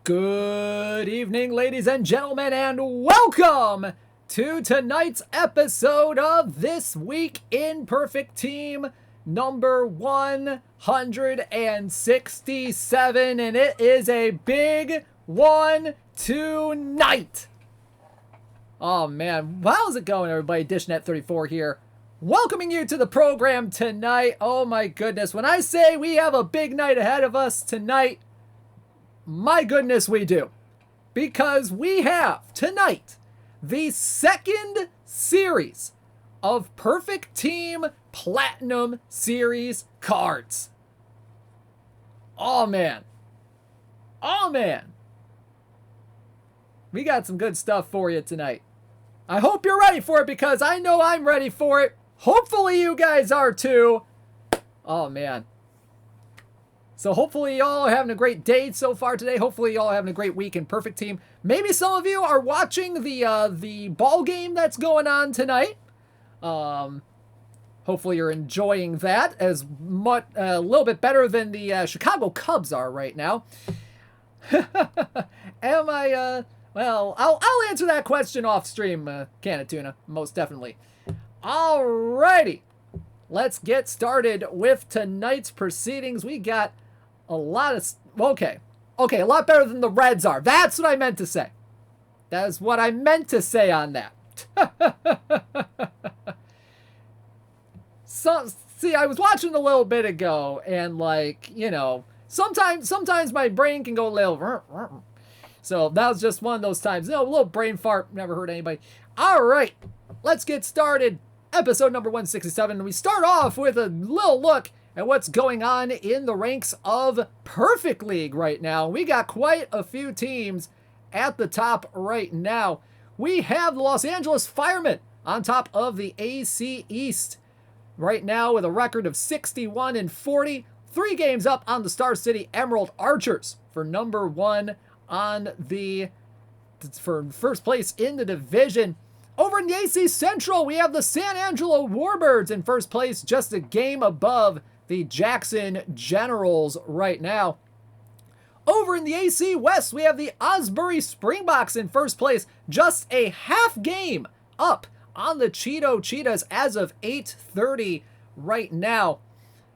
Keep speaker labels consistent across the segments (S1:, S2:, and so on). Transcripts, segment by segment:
S1: Good evening, ladies and gentlemen, and welcome to tonight's episode of This Week in Perfect Team number 167, and it is a big one tonight. Oh man, how's it going, everybody? DishNet34 here, welcoming you to the program tonight. Oh my goodness, when I say we have a big night ahead of us tonight, my goodness, we do. Because we have tonight the second series of Perfect Team Platinum Series cards. Oh man. Oh man. We got some good stuff for you tonight. I hope you're ready for it because I know I'm ready for it. Hopefully you guys are too. Oh man. So hopefully y'all are having a great day so far today. Hopefully y'all are having a great week in Perfect Team. Maybe some of you are watching the ball game that's going on tonight. Hopefully you're enjoying that as much, a little bit better than the Chicago Cubs are right now. Am I, well, I'll answer that question off stream, Can of Tuna, most definitely. Alrighty. Let's get started with tonight's proceedings. We got a lot of... Okay, a lot better than the Reds are. That's what I meant to say. That is what I meant to say on that. So, see, I was watching a little bit ago, and like, you know, sometimes my brain can go a little... So that was just one of those times. You know, a little brain fart, never hurt anybody. All right, let's get started. Episode number 167. We start off with a little look at what's going on in the ranks of Perfect League right now. We got quite a few teams at the top right now. We have the Los Angeles Firemen on top of the AC East right now with a record of 61-40. 3 games up on the Star City Emerald Archers for number 1 for first place in the division. Over in the AC Central, we have the San Angelo Warbirds in first place, just a game above the Jackson Generals right now. Over in the AC West, we have the Osbury Springboks in first place, just a half game up on the Cheeto Cheetahs as of 8:30 right now,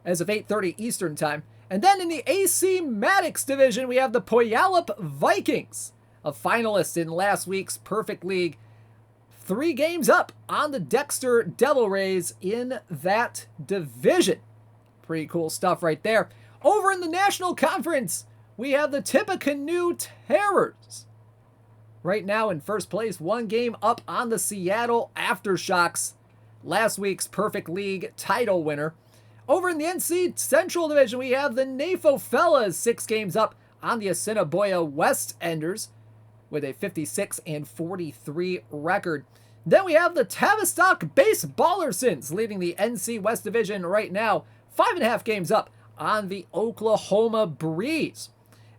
S1: as of 8:30 Eastern time. And then in the AC Maddox division, we have the Puyallup Vikings, a finalist in last week's Perfect League. 3 games up on the Dexter Devil Rays in that division. Pretty cool stuff right there. Over in the National Conference, we have the Tippecanoe Terrors. Right now in first place, 1 game up on the Seattle Aftershocks, last week's Perfect League title winner. Over in the NC Central Division, we have the NAFO Fellas, 6 games up on the Assiniboia West Enders with a 56-43 record. Then we have the Tavistock Baseballersons leading the NC West Division right now, 5.5 games up on the Oklahoma Breeze.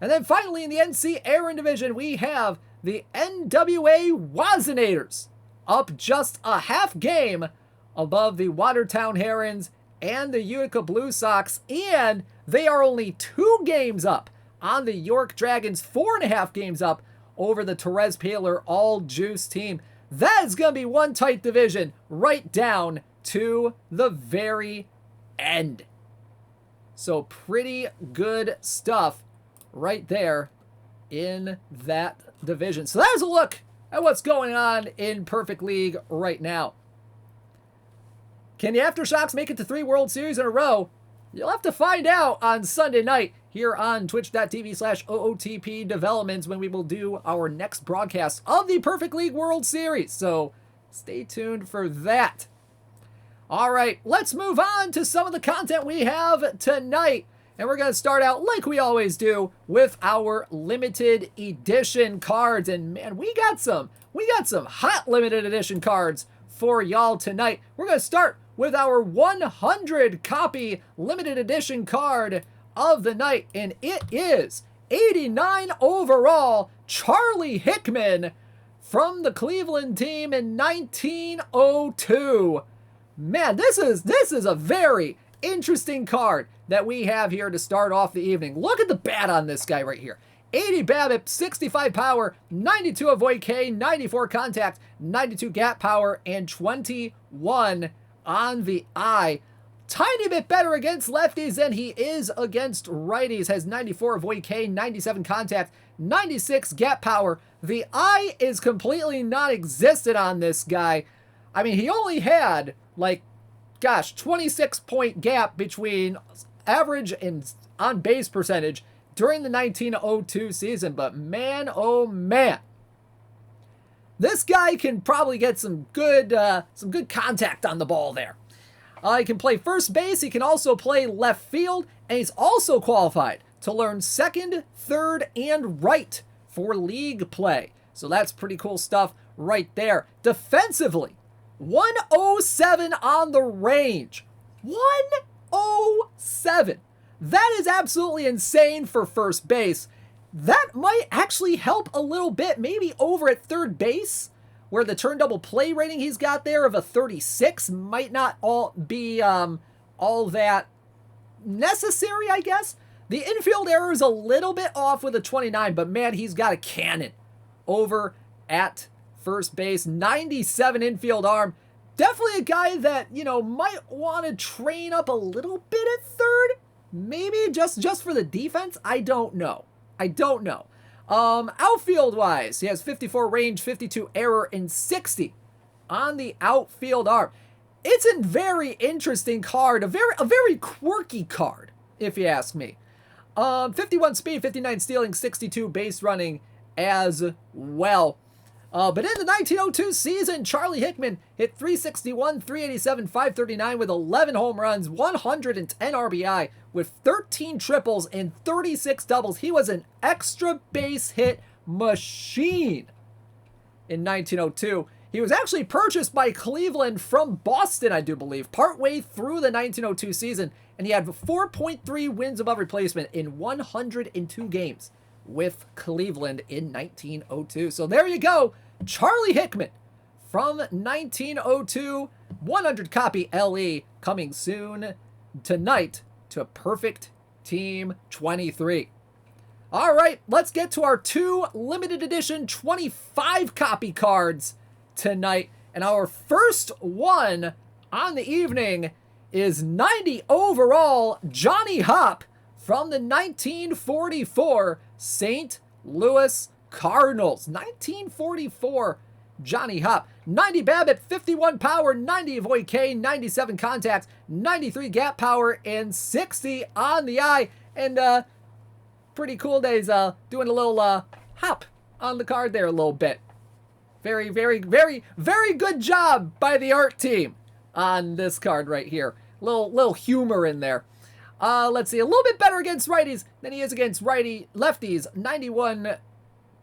S1: And then finally in the NC Aaron Division, we have the NWA Wazinators up just a half game above the Watertown Herons and the Utica Blue Sox, and they are only 2 games up on the York Dragons, 4.5 games up over the Therese Paler All Juice team. That is going to be one tight division right down to the very end. So pretty good stuff right there in that division. So there's a look at what's going on in Perfect League right now. Can the Aftershocks make it to 3 World Series in a row? You'll have to find out on Sunday night here on twitch.tv/OOTP Developments when we will do our next broadcast of the Perfect League World Series. So stay tuned for that. All right, let's move on to some of the content we have tonight. And we're going to start out like we always do with our limited edition cards. And man, we got some hot limited edition cards for y'all tonight. We're going to start with our 100 copy limited edition card of the night, and it is 89 overall Charlie Hickman from the Cleveland team in 1902. Man, this is a very interesting card that we have here to start off the evening. Look at the bat on this guy right here. 80 BABIP, 65 power, 92 avoid K, 94 contact, 92 gap power, and 21 on the eye. Tiny bit better against lefties than he is against righties. Has 94 avoid K, 97 contact, 96 gap power. The eye is completely non-existent on this guy. I mean, he only had, 26-point gap between average and on-base percentage during the 1902 season. But man, oh man, this guy can probably get some good contact on the ball there. He can play first base. He can also play left field, and he's also qualified to learn second, third, and right for league play. So that's pretty cool stuff right there. Defensively, 107 on the range. 107. That is absolutely insane for first base. That might actually help a little bit, maybe over at third base, where the turn double play rating he's got there of a 36 might not all be all that necessary, I guess. The infield error is a little bit off with a 29, but man, he's got a cannon over at first base. 97 infield arm. Definitely a guy that, might want to train up a little bit at third. Maybe just for the defense. I don't know. Outfield wise, he has 54 range, 52 error, and 60 on the outfield arm. It's a very interesting card, a very quirky card, if you ask me. 51 speed, 59 stealing, 62 base running as well. But in the 1902 season, Charlie Hickman hit 361, 387, 539 with 11 home runs, 110 RBI with 13 triples and 36 doubles. He was an extra base hit machine in 1902. He was actually purchased by Cleveland from Boston, I do believe, partway through the 1902 season, and he had 4.3 wins above replacement in 102 games with Cleveland in 1902. So there you go, Charlie Hickman from 1902, 100 copy LE coming soon tonight to Perfect Team 23. All right, let's get to our 2 limited edition 25 copy cards tonight. And our first one on the evening is 90 overall Johnny Hopp from the 1944 St. Louis Cardinals. 1944 Johnny Hopp. 90 BABIP, 51 power, 90 avoid K, 97 contacts, 93 gap power, and 60 on the eye. And pretty cool days doing a little hop on the card there a little bit. Very, very, very, very good job by the art team on this card right here. Little humor in there. Let's see, a little bit better against righties than he is against lefties. 91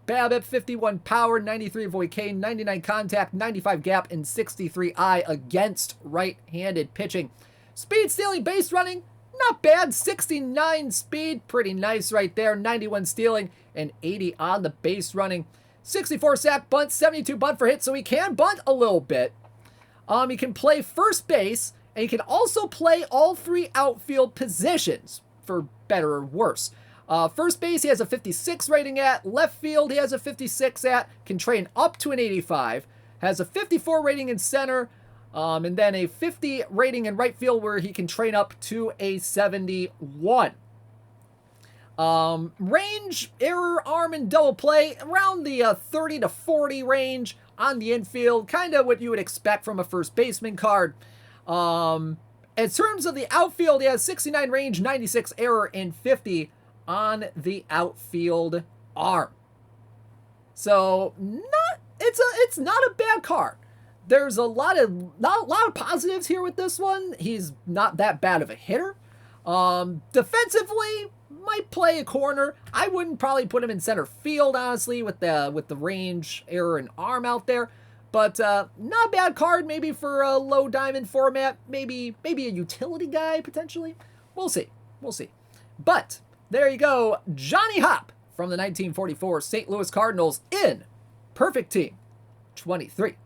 S1: BABIP, 51 power, 93 avoid K, 99 contact, 95 gap, and 63 eye against right-handed pitching. Speed, stealing, base running, not bad. 69 speed, pretty nice right there. 91 stealing, and 80 on the base running. 64 sack bunt, 72 bunt for hit, so he can bunt a little bit. He can play first base, and he can also play all 3 outfield positions, for better or worse. First base, he has a 56 rating at. Left field, he has a 56 at. Can train up to an 85. Has a 54 rating in center. And then a 50 rating in right field where he can train up to a 71. Range, error, arm, and double play around the 30 to 40 range on the infield. Kind of what you would expect from a first baseman card. In terms of the outfield, he has 69 range, 96 error, and 50 on the outfield arm. So it's not a bad card. There's a lot of positives here with this one. He's not that bad of a hitter. Defensively, might play a corner. I wouldn't probably put him in center field, honestly, with the range, error, and arm out there. But not a bad card, maybe for a low diamond format. Maybe a utility guy, potentially. We'll see. But there you go, Johnny Hopp from the 1944 St. Louis Cardinals in Perfect Team 23.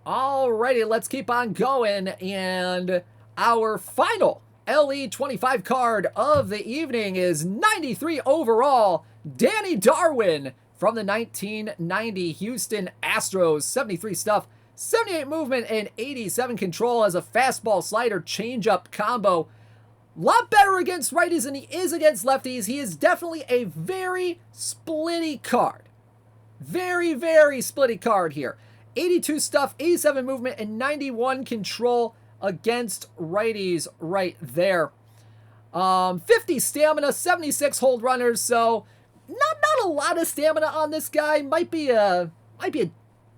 S1: Alrighty, let's keep on going. And our final LE 25 card of the evening is 93 overall, Danny Darwin from the 1990 Houston Astros. 73 stuff, 78 movement, and 87 control as a fastball slider changeup combo. Lot better against righties than he is against lefties. He is definitely a very splitty card. Very, very splitty card here. 82 stuff, 87 movement, and 91 control against righties right there. 50 stamina, 76 hold runners, so not a lot of stamina on this guy. Might be a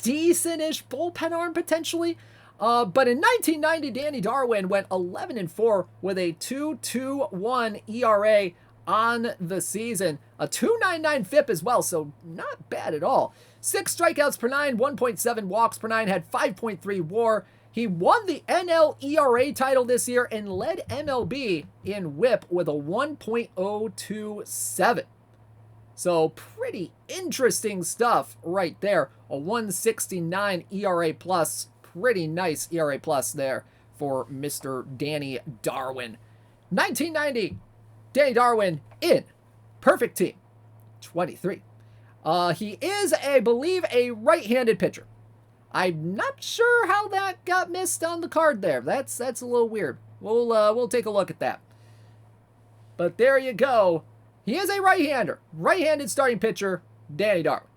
S1: decent-ish bullpen arm potentially. But in 1990, Danny Darwin went 11-4 with a 2.21 ERA on the season. A 2.99 FIP as well, so not bad at all. 6 strikeouts per 9, 1.7 walks per 9, had 5.3 WAR. He won the NL ERA title this year and led MLB in WHIP with a 1.027. So pretty interesting stuff right there. A 1.69 ERA plus. Pretty nice ERA plus there for Mr. Danny Darwin. 1990, Danny Darwin in Perfect Team 23. He is, I believe, a right-handed pitcher. I'm not sure how that got missed on the card there. That's a little weird. We'll take a look at that. But there you go. He is a right-hander. Right-handed starting pitcher, Danny Darwin.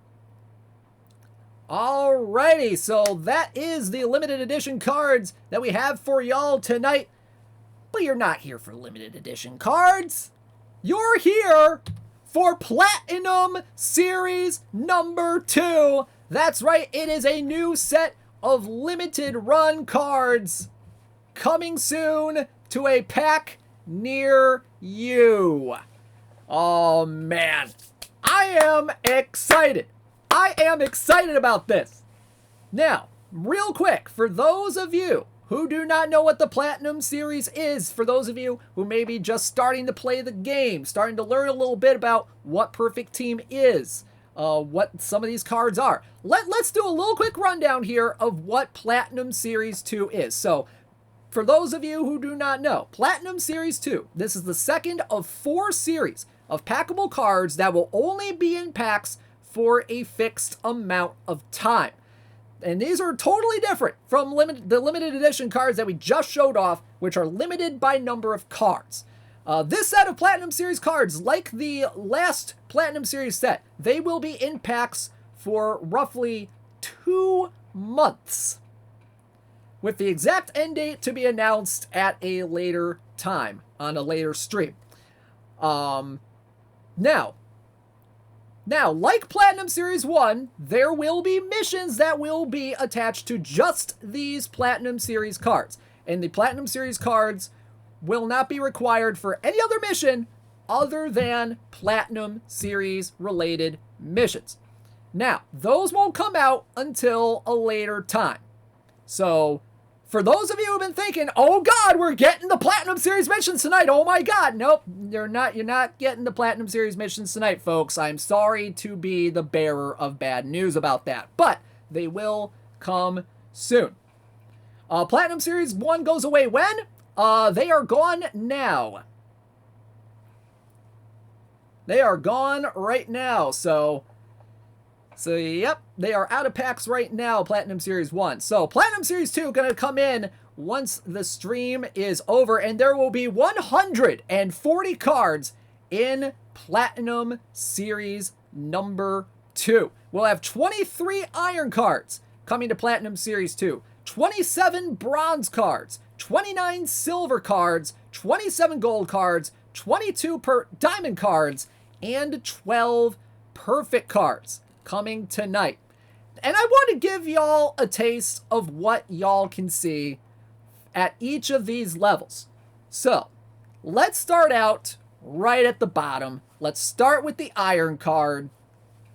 S1: Alrighty, so that is the limited edition cards that we have for y'all tonight. But you're not here for limited edition cards. You're here for Platinum Series number 2. That's right, it is a new set of limited run cards coming soon to a pack near you. Oh man, I am excited. I am excited about this. Now, real quick, for those of you who do not know what the Platinum Series is, for those of you who may be just starting to play the game, starting to learn a little bit about what Perfect Team is, what some of these cards are, let's do a little quick rundown here of what Platinum Series 2 is. So, for those of you who do not know, Platinum Series 2, this is the second of 4 series of packable cards that will only be in packs for a fixed amount of time. And these are totally different from the limited edition cards that we just showed off, which are limited by number of cards. This set of Platinum Series cards, like the last Platinum Series set, they will be in packs for roughly 2 months, with the exact end date to be announced at a later time on a later stream. Now, like Platinum Series 1, there will be missions that will be attached to just these Platinum Series cards. And the Platinum Series cards will not be required for any other mission other than Platinum Series related missions. Now, those won't come out until a later time. So, for those of you who've been thinking, oh God, we're getting the Platinum Series missions tonight. Oh my God. Nope, you're not getting the Platinum Series missions tonight, folks. I'm sorry to be the bearer of bad news about that, but they will come soon. Platinum Series 1 goes away when? They are gone now. They are gone right now, So yep, they are out of packs right now, Platinum Series 1. So Platinum Series 2 going to come in once the stream is over, and there will be 140 cards in Platinum Series number 2. We'll have 23 iron cards coming to Platinum Series 2, 27 bronze cards, 29 silver cards, 27 gold cards, 22 diamond cards, and 12 perfect cards coming tonight. And I want to give y'all a taste of what y'all can see at each of these levels. So, let's start out right at the bottom. Let's start with the iron card.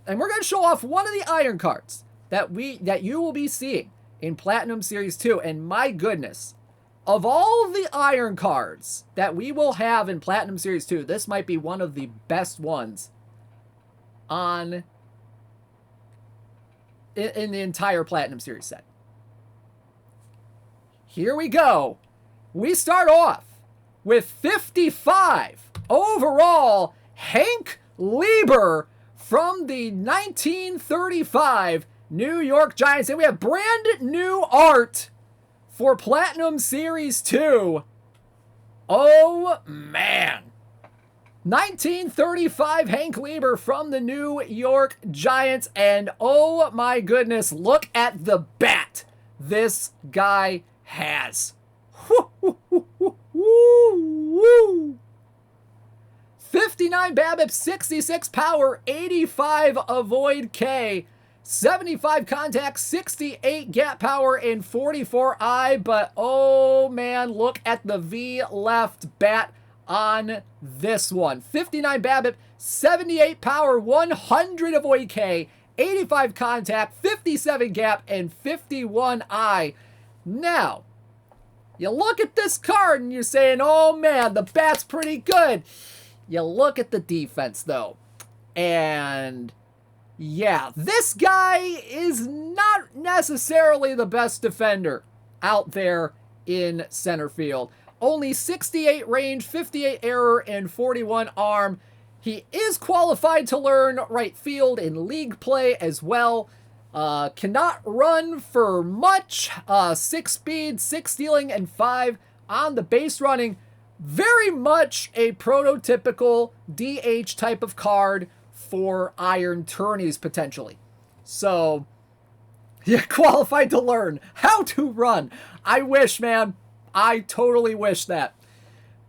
S1: And we're going to show off one of the iron cards that you will be seeing in Platinum Series 2. And my goodness, of all the iron cards that we will have in Platinum Series 2, this might be one of the best ones in the entire Platinum Series set. Here we go. We start off with 55 overall, Hank Lieber from the 1935 New York Giants. And we have brand new art for Platinum Series 2. Oh, man. 1935 Hank Lieber from the New York Giants. And oh my goodness, look at the bat this guy has. Woo, woo, woo, woo, woo. 59 BABIP, 66 power, 85 avoid K, 75 contact, 68 gap power, and 44 I. But oh man, look at the V left bat on this one. 59 BABIP, 78 power, 100 avoid K, 85 contact, 57 gap, and 51 I. Now, you look at this card and you're saying, oh man, the bat's pretty good. You look at the defense though, and yeah, this guy is not necessarily the best defender out there in center field. Only 68 range, 58 error, and 41 arm. He is qualified to learn right field in league play as well. Cannot run for much. 6 speed, 6 stealing, and 5 on the base running. Very much a prototypical DH type of card for iron tourneys potentially. So, yeah, qualified to learn how to run. I wish, man. I totally wish that.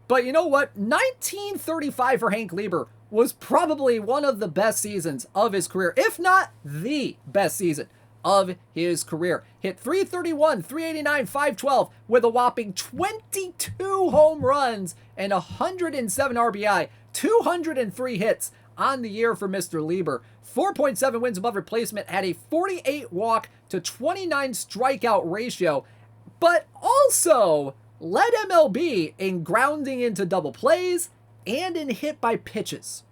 S1: But you know what? 1935 for Hank Lieber was probably one of the best seasons of his career, if not the best season of his career. Hit 331, 389, 512 with a whopping 22 home runs and 107 RBI, 203 hits on the year for Mr. Lieber. 4.7 wins above replacement, had a 48 walk to 29 strikeout ratio, but also led MLB in grounding into double plays and in hit by pitches.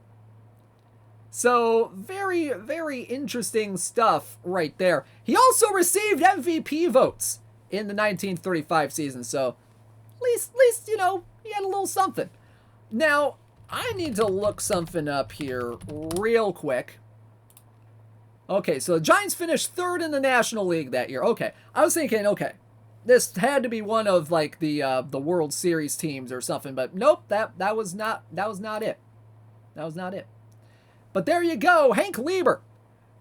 S1: So, very, very interesting stuff right there. He also received MVP votes in the 1935 season, so at least, you know, he had a little something. Now, I need to look something up here real quick. Okay, so the Giants finished 3rd in the National League that year. Okay, I was thinking, okay, this had to be one of like the World Series teams or something, but nope, that was not it. That was not it. But there you go, Hank Lieber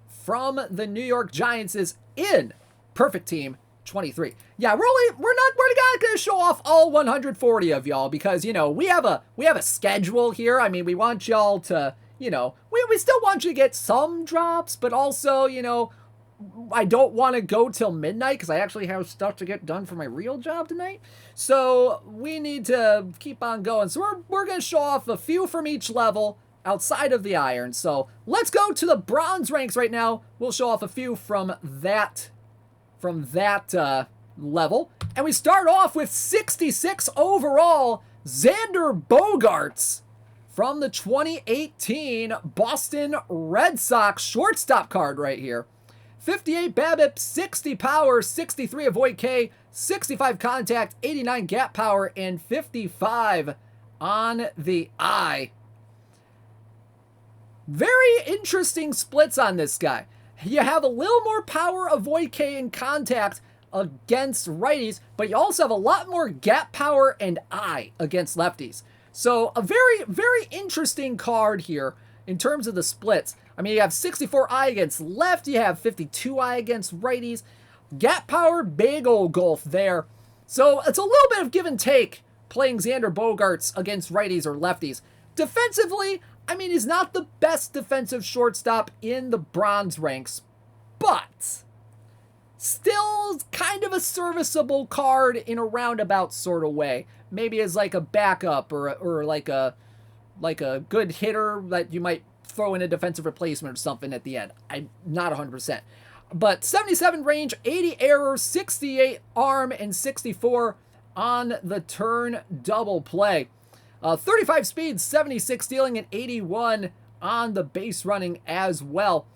S1: from the New York Giants is in Perfect Team 23. Yeah, we're not gonna show off all 140 of y'all because, you know, we have a schedule here. I mean, we want y'all to, you know, we still want you to get some drops, but also, you know, I don't want to go till midnight because I actually have stuff to get done for my real job tonight. So we need to keep on going. So we're going to show off a few from each level outside of the iron. So let's go to the bronze ranks right now. We'll show off a few from that level. And we start off with 66 overall, Xander Bogaerts from the 2018 Boston Red Sox shortstop card right here. 58 BABIP, 60 power, 63 avoid K, 65 contact, 89 gap power, and 55 on the eye. Very interesting splits on this guy. You have a little more power, avoid K, and contact against righties, but you also have a lot more gap power and eye against lefties. So a very, very interesting card here in terms of the splits. I mean, you have 64 eye against left, you have 52 eye against righties. Gap power, big old gulf there. So it's a little bit of give and take playing Xander Bogaerts against righties or lefties. Defensively, I mean, he's not the best defensive shortstop in the bronze ranks, but still kind of a serviceable card in a roundabout sort of way. Maybe as like a backup or like a good hitter that you might throw in a defensive replacement or something at the end. I'm not 100%. But 77 range, 80 error, 68 arm, and 64 on the turn double play. 35 speed, 76 stealing, and 81 on the base running as well.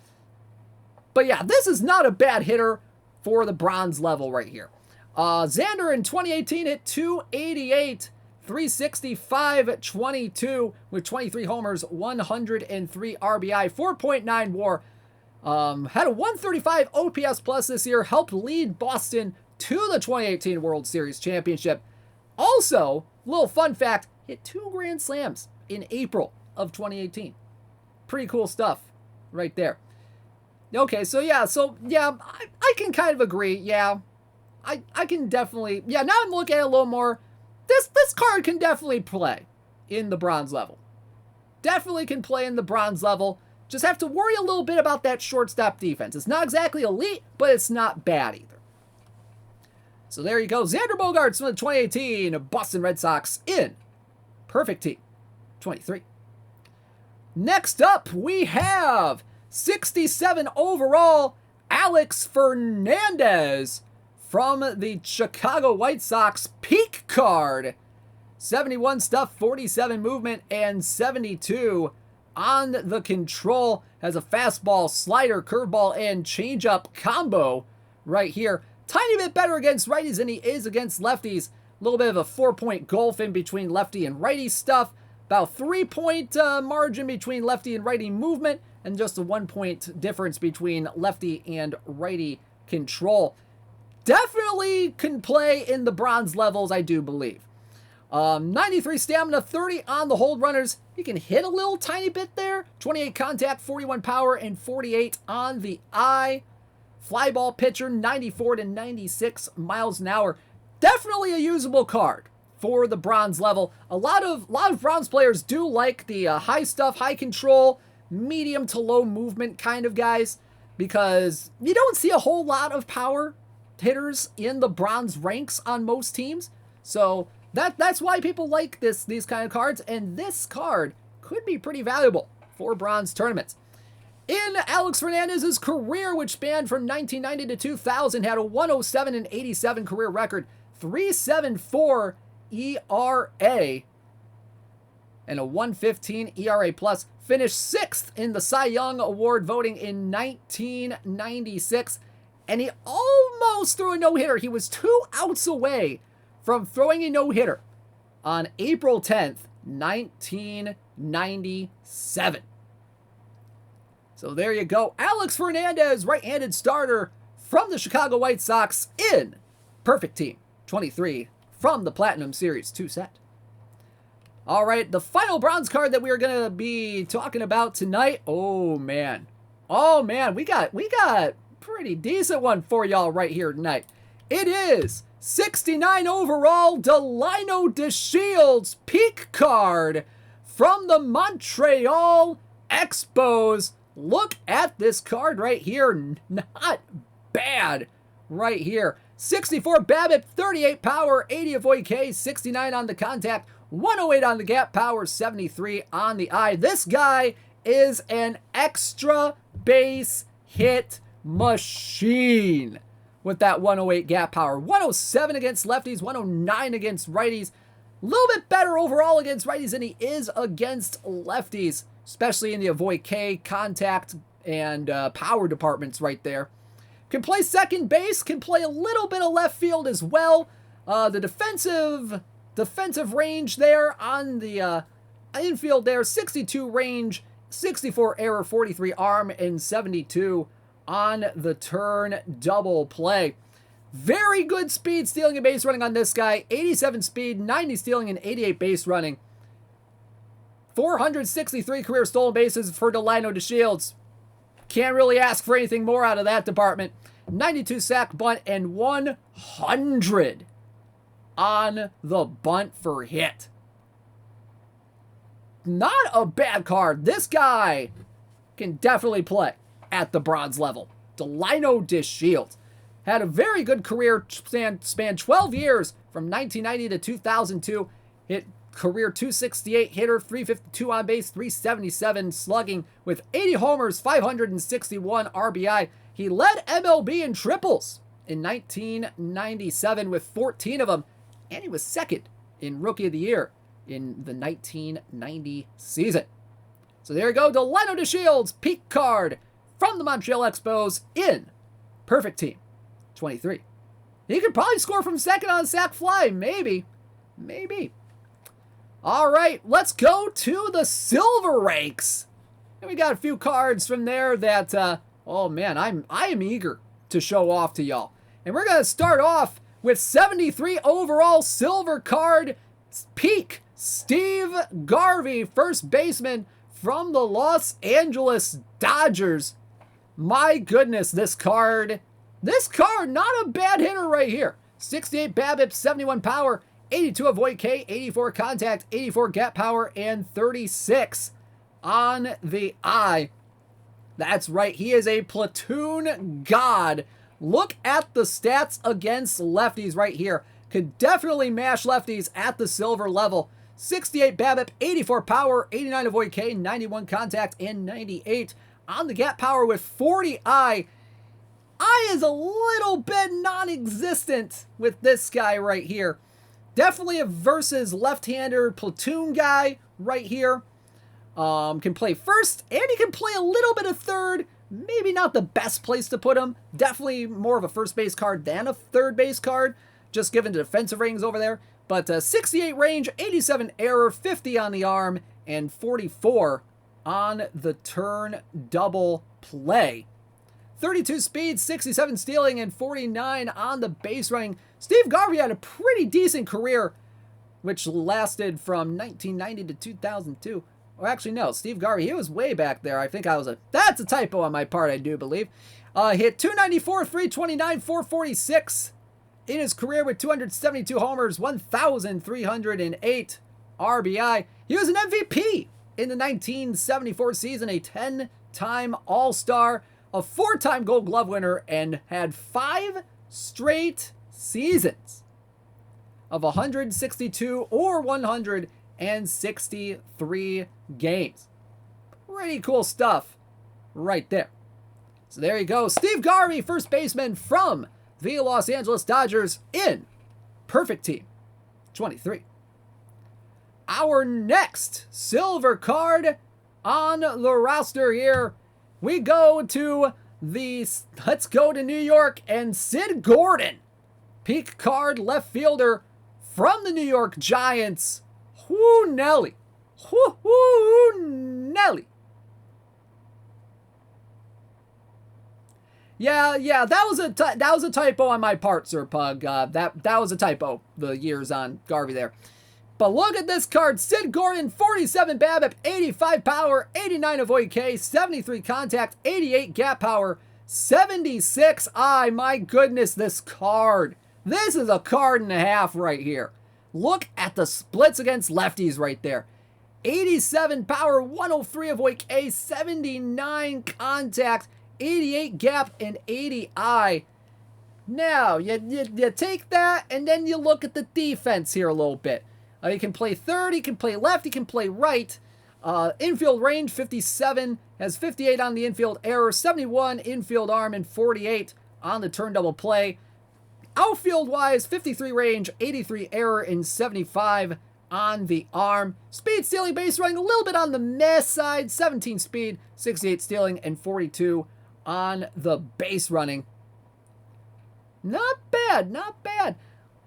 S1: But yeah, this is not a bad hitter for the bronze level right here. Xander in 2018 hit 288, 365, 22 with 23 homers, 103 RBI, 4.9 WAR. Had a 135 OPS plus this year, helped lead Boston to the 2018 World Series championship. Also, little fun fact, hit 2 grand slams in April of 2018. Pretty cool stuff right there. Okay, so yeah, I can kind of agree. Yeah, I can definitely, yeah, now I'm looking at it a little more. This card can definitely play in the bronze level. Definitely can play in the bronze level. Just have to worry a little bit about that shortstop defense. It's not exactly elite, but it's not bad either. So there you go. Xander Bogaerts from the 2018 Boston Red Sox in Perfect Team 23. Next up, we have 67 overall Alex Fernandez from the Chicago White Sox peak card. 71 stuff, 47 movement, and 72 on the control. Has a fastball, slider, curveball, and changeup combo right here. Tiny bit better against righties than he is against lefties. A little bit of a 4-point gulf in between lefty and righty stuff. About 3-point margin between lefty and righty movement, and just a 1-point difference between lefty and righty control. Definitely can play in the bronze levels, I do believe. 93 stamina, 30 on the hold runners. He can hit a little tiny bit there. 28 contact, 41 power, and 48 on the eye. Fly ball pitcher, 94 to 96 miles an hour. Definitely a usable card for the bronze level. A lot of bronze players do like the high stuff, high control, medium to low movement kind of guys, because you don't see a whole lot of power hitters in the bronze ranks on most teams. So that's why people like these kind of cards, and this card could be pretty valuable for bronze tournaments. In Alex Fernandez's career, which spanned from 1990 to 2000, had a 107 and 87 career record, 3.74 ERA, and a 1.15 ERA plus. Finished 6th in the Cy Young Award voting in 1996, and he almost threw a no-hitter. He was 2 outs away from throwing a no-hitter on April 10th, 1997. So there you go. Alex Fernandez, right-handed starter from the Chicago White Sox in Perfect Team 23 from the Platinum Series 2 set. All right, the final bronze card that we are going to be talking about tonight. Oh man, we got pretty decent one for y'all right here tonight. It is 69 overall Delino DeShields peak card from the Montreal Expos. Look at this card right here. Not bad right here. 64 BABIP, 38 power, 80 avoid K, 69 on the contact, 108 on the gap power, 73 on the eye. This guy is an extra base hit machine with that 108 gap power. 107 against lefties, 109 against righties. A little bit better overall against righties than he is against lefties, especially in the avoid K, contact, and power departments right there. Can play second base, can play a little bit of left field as well. The defensive range there on the infield there, 62 range, 64 error, 43 arm, and 72 on the turn double play. Very good speed, stealing, and base running on this guy. 87 speed, 90 stealing, and 88 base running. 463 career stolen bases for Delino DeShields. Can't really ask for anything more out of that department. 92 sack bunt and 100 on the bunt for hit. Not a bad card. This guy can definitely play at the bronze level. Delino DeShields had a very good career span 12 years from 1990 to 2002. Hit career 268 hitter, 352 on base, 377 slugging with 80 homers, 561 RBI. He led MLB in triples in 1997 with 14 of them, and he was second in Rookie of the Year in the 1990 season. So there you go, Delino DeShields peak card from the Montreal Expos in Perfect Team 23. He could probably score from second on a sac fly, maybe. All right, let's go to the silver ranks. And we got a few cards from there that, oh man, I am eager to show off to y'all. And we're going to start off with 73 overall silver card, peak Steve Garvey, first baseman from the Los Angeles Dodgers. My goodness, this card, not a bad hitter right here. 68 BABIP, 71 power, 82 avoid K, 84 contact, 84 gap power, and 36 on the eye. That's right, he is a platoon god. Look at the stats against lefties right here. Could definitely mash lefties at the silver level. 68 BABIP, 84 power, 89 avoid K, 91 contact, and 98 on the gap power with 40 eye. Eye is a little bit non-existent with this guy right here. Definitely a versus left-hander platoon guy right here. Can play first, and he can play a little bit of third. Maybe not the best place to put him. Definitely more of a first base card than a third base card, just given the defensive ratings over there. But 68 range, 87 error, 50 on the arm, and 44 on the turn double play. 32 speed, 67 stealing, and 49 on the base running. Steve Garvey had a pretty decent career, which lasted from 1990 to 2002. Or actually, no, Steve Garvey, he was way back there. I think that's a typo on my part, I do believe. Hit 294, 329, 446 in his career with 272 homers, 1,308 RBI. He was an MVP in the 1974 season, a 10-time All-Star, a 4-time Gold Glove winner, and had 5 straight seasons of 162 or 163 games. Pretty cool stuff right there. So there you go. Steve Garvey, first baseman from the Los Angeles Dodgers in Perfect Team 23. Our next silver card on the roster here, we go to let's go to New York and Sid Gordon, peak card left fielder from the New York Giants. Whoo Nelly. Whoo Nelly. Yeah, that was a typo on my part, Sir Pug. That was a typo, the years on Garvey there. But look at this card. Sid Gordon, 47 BABIP, 85 power, 89 avoid K, 73 contact, 88 gap power, 76 eye. My goodness, this card. This is a card and a half right here. Look at the splits against lefties right there. 87 power, 103 avoid K, 79 contact, 88 gap, and 80 eye. Now, you take that, and then you look at the defense here a little bit. He can play third, he can play left, he can play right. Infield range, 57, has 58 on the infield error, 71 infield arm, and 48 on the turn double play. Outfield-wise, 53 range, 83 error, and 75 on the arm. Speed, stealing, base running, a little bit on the meh side, 17 speed, 68 stealing, and 42 on the base running. Not bad, not bad.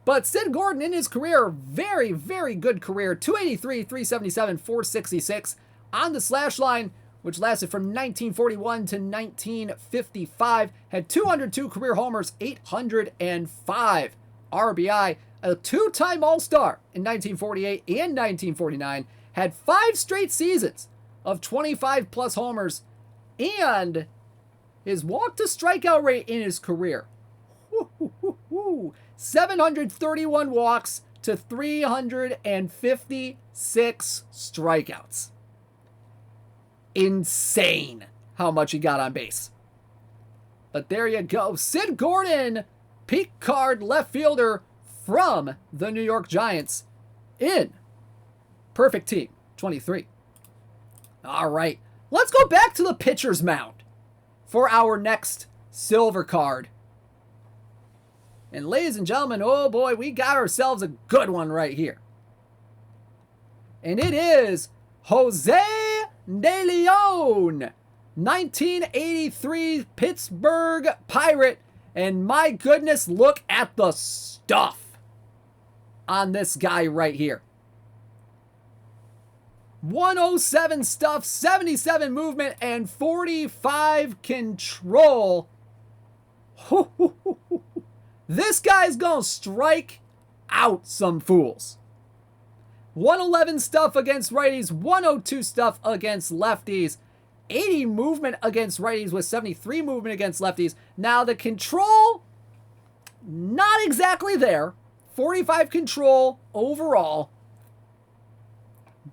S1: But Sid Gordon in his career, very, very good career. 283, 377, 466 on the slash line, which lasted from 1941 to 1955. Had 202 career homers, 805 RBI. A 2-time All-Star in 1948 and 1949. Had 5 straight seasons of 25-plus homers. And his walk-to-strikeout rate in his career. 731 walks to 356 strikeouts. Insane how much he got on base. But there you go. Sid Gordon, peak card left fielder from the New York Giants in Perfect Team 23. All right, let's go back to the pitcher's mound for our next silver card. And ladies and gentlemen, oh boy, we got ourselves a good one right here. And it is Jose De Leon, 1983 Pittsburgh Pirate. And my goodness, look at the stuff on this guy right here. 107 stuff, 77 movement, and 45 control. This guy's gonna strike out some fools. 111 stuff against righties, 102 stuff against lefties, 80 movement against righties with 73 movement against lefties. Now the control, not exactly there. 45 control overall.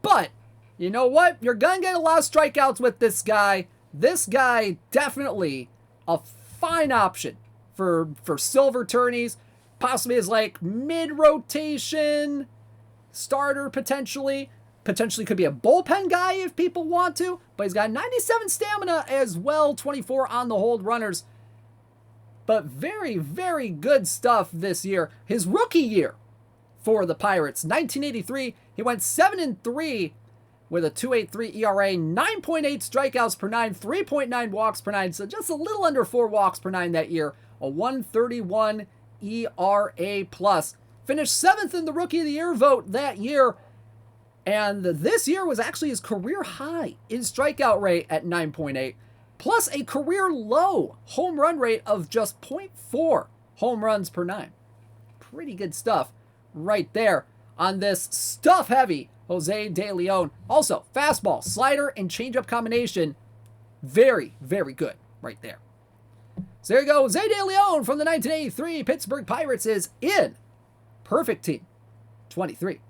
S1: But, you know what? You're going to get a lot of strikeouts with this guy. This guy, definitely a fine option for silver tourneys. Possibly as like mid-rotation starter potentially. Potentially could be a bullpen guy if people want to. But he's got 97 stamina as well. 24 on the hold runners. But very, very good stuff this year. His rookie year for the Pirates, 1983, he went 7-3 with a 2.83 ERA, 9.8 strikeouts per nine, 3.9 walks per nine, so just a little under 4 walks per nine that year, a 1.31 ERA plus. Finished 7th in the Rookie of the Year vote that year, and this year was actually his career high in strikeout rate at 9.8. Plus a career low home run rate of just 0.4 home runs per nine. Pretty good stuff right there on this stuff-heavy Jose De Leon. Also, fastball, slider, and changeup combination. Very, very good right there. So there you go. Jose De Leon from the 1983 Pittsburgh Pirates is in Perfect Team 23.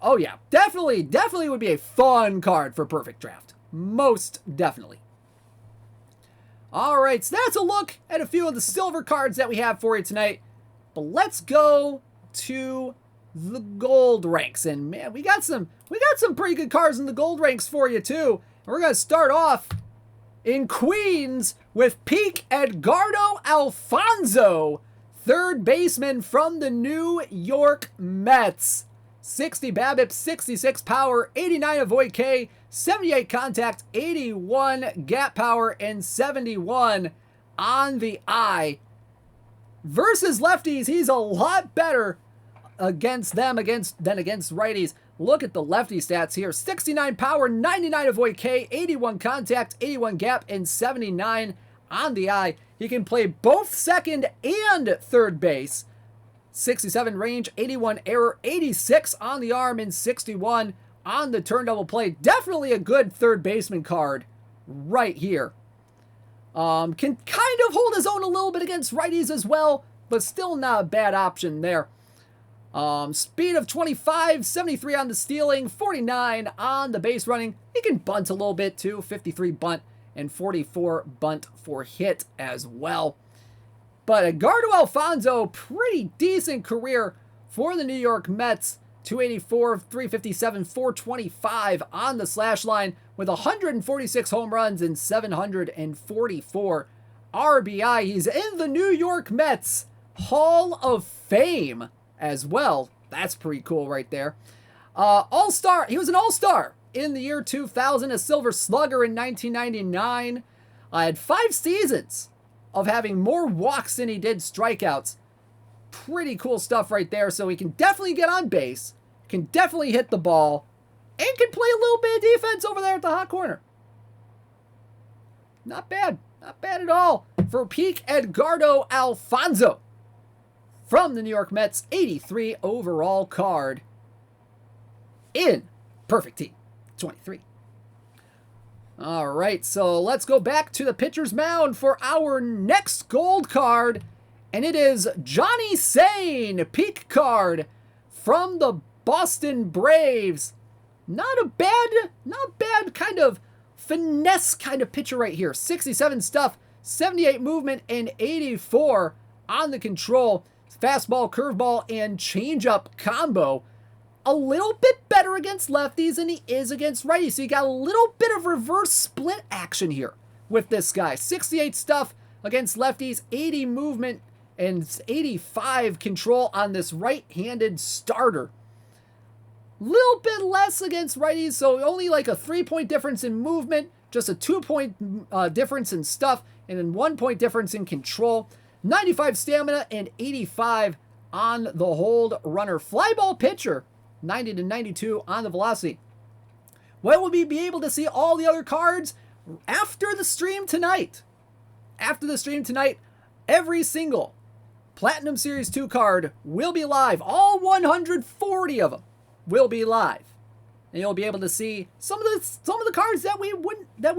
S1: Oh yeah, definitely would be a fun card for Perfect Draft. Most definitely. All right, so that's a look at a few of the silver cards that we have for you tonight. But let's go to the gold ranks. And man, we got some pretty good cards in the gold ranks for you too. And we're going to start off in Queens with peak Edgardo Alfonso, third baseman from the New York Mets. 60 BABIP, 66 power, 89 avoid K, 78 contact, 81 gap power, and 71 on the eye. Versus lefties, he's a lot better against them than against righties. Look at the lefty stats here. 69 power, 99 avoid K, 81 contact, 81 gap, and 79 on the eye. He can play both second and third base. 67 range, 81 error, 86 on the arm, and 61 on the turn double play. Definitely a good third baseman card right here. Can kind of hold his own a little bit against righties as well, but still not a bad option there. Speed of 25, 73 on the stealing, 49 on the base running. He can bunt a little bit too, 53 bunt and 44 bunt for hit as well. But Edgardo Alfonso, pretty decent career for the New York Mets. 284, 357, 425 on the slash line with 146 home runs and 744 RBI. He's in the New York Mets Hall of Fame as well. That's pretty cool right there. All-Star. He was an All-Star in the year 2000, a Silver Slugger in 1999. Had 5 seasons of having more walks than he did strikeouts. Pretty cool stuff right there. So he can definitely get on base, can definitely hit the ball, and can play a little bit of defense over there at the hot corner. Not bad. Not bad at all for peak Edgardo Alfonso from the New York Mets, 83 overall card in Perfect Team 23. All right, so let's go back to the pitcher's mound for our next gold card, and it is Johnny Sane, peak card from the Boston Braves. Not bad kind of finesse kind of pitcher right here. 67 stuff, 78 movement, and 84 on the control. Fastball, curveball, and changeup combo. A little bit better against lefties than he is against righties. So you got a little bit of reverse split action here with this guy. 68 stuff against lefties, 80 movement, and 85 control on this right-handed starter. Little bit less against righties, so only like a 3-point difference in movement, just a 2-point difference in stuff, and then 1-point difference in control. 95 stamina and 85 on the hold runner. Fly ball pitcher. 90 to 92 on the velocity. Well, we'll be able to see all the other cards after the stream tonight. After the stream tonight, every single Platinum Series 2 card will be live. All 140 of them will be live. And you'll be able to see some of the cards that we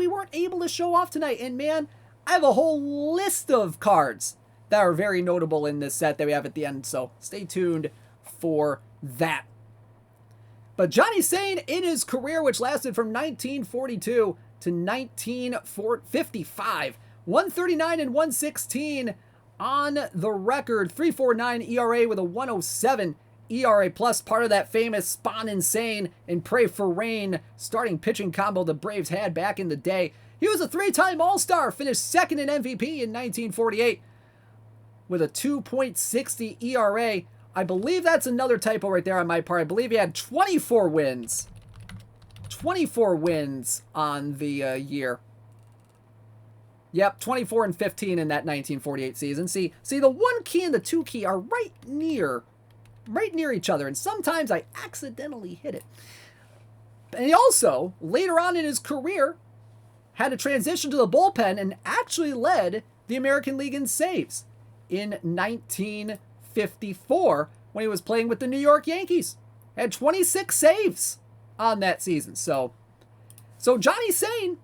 S1: weren't able to show off tonight. And man, I have a whole list of cards that are very notable in this set that we have at the end. So stay tuned for that. But Johnny Sane, in his career, which lasted from 1942 to 1955, 139 and 116 on the record, 3.49 ERA with a 107 ERA plus, part of that famous Spawn Insane and Pray for Rain starting pitching combo the Braves had back in the day. He was a 3-time All-Star, finished second in MVP in 1948 with a 2.60 ERA. I believe that's another typo right there on my part. I believe he had 24 wins. 24 wins on the year. Yep, 24 and 15 in that 1948 season. See, the 1 key and the 2 key are right near each other, and sometimes I accidentally hit it. And he also, later on in his career, had to transition to the bullpen and actually led the American League in saves in 1954 when he was playing with the New York Yankees. Had 26 saves on that season. So Johnny Sane,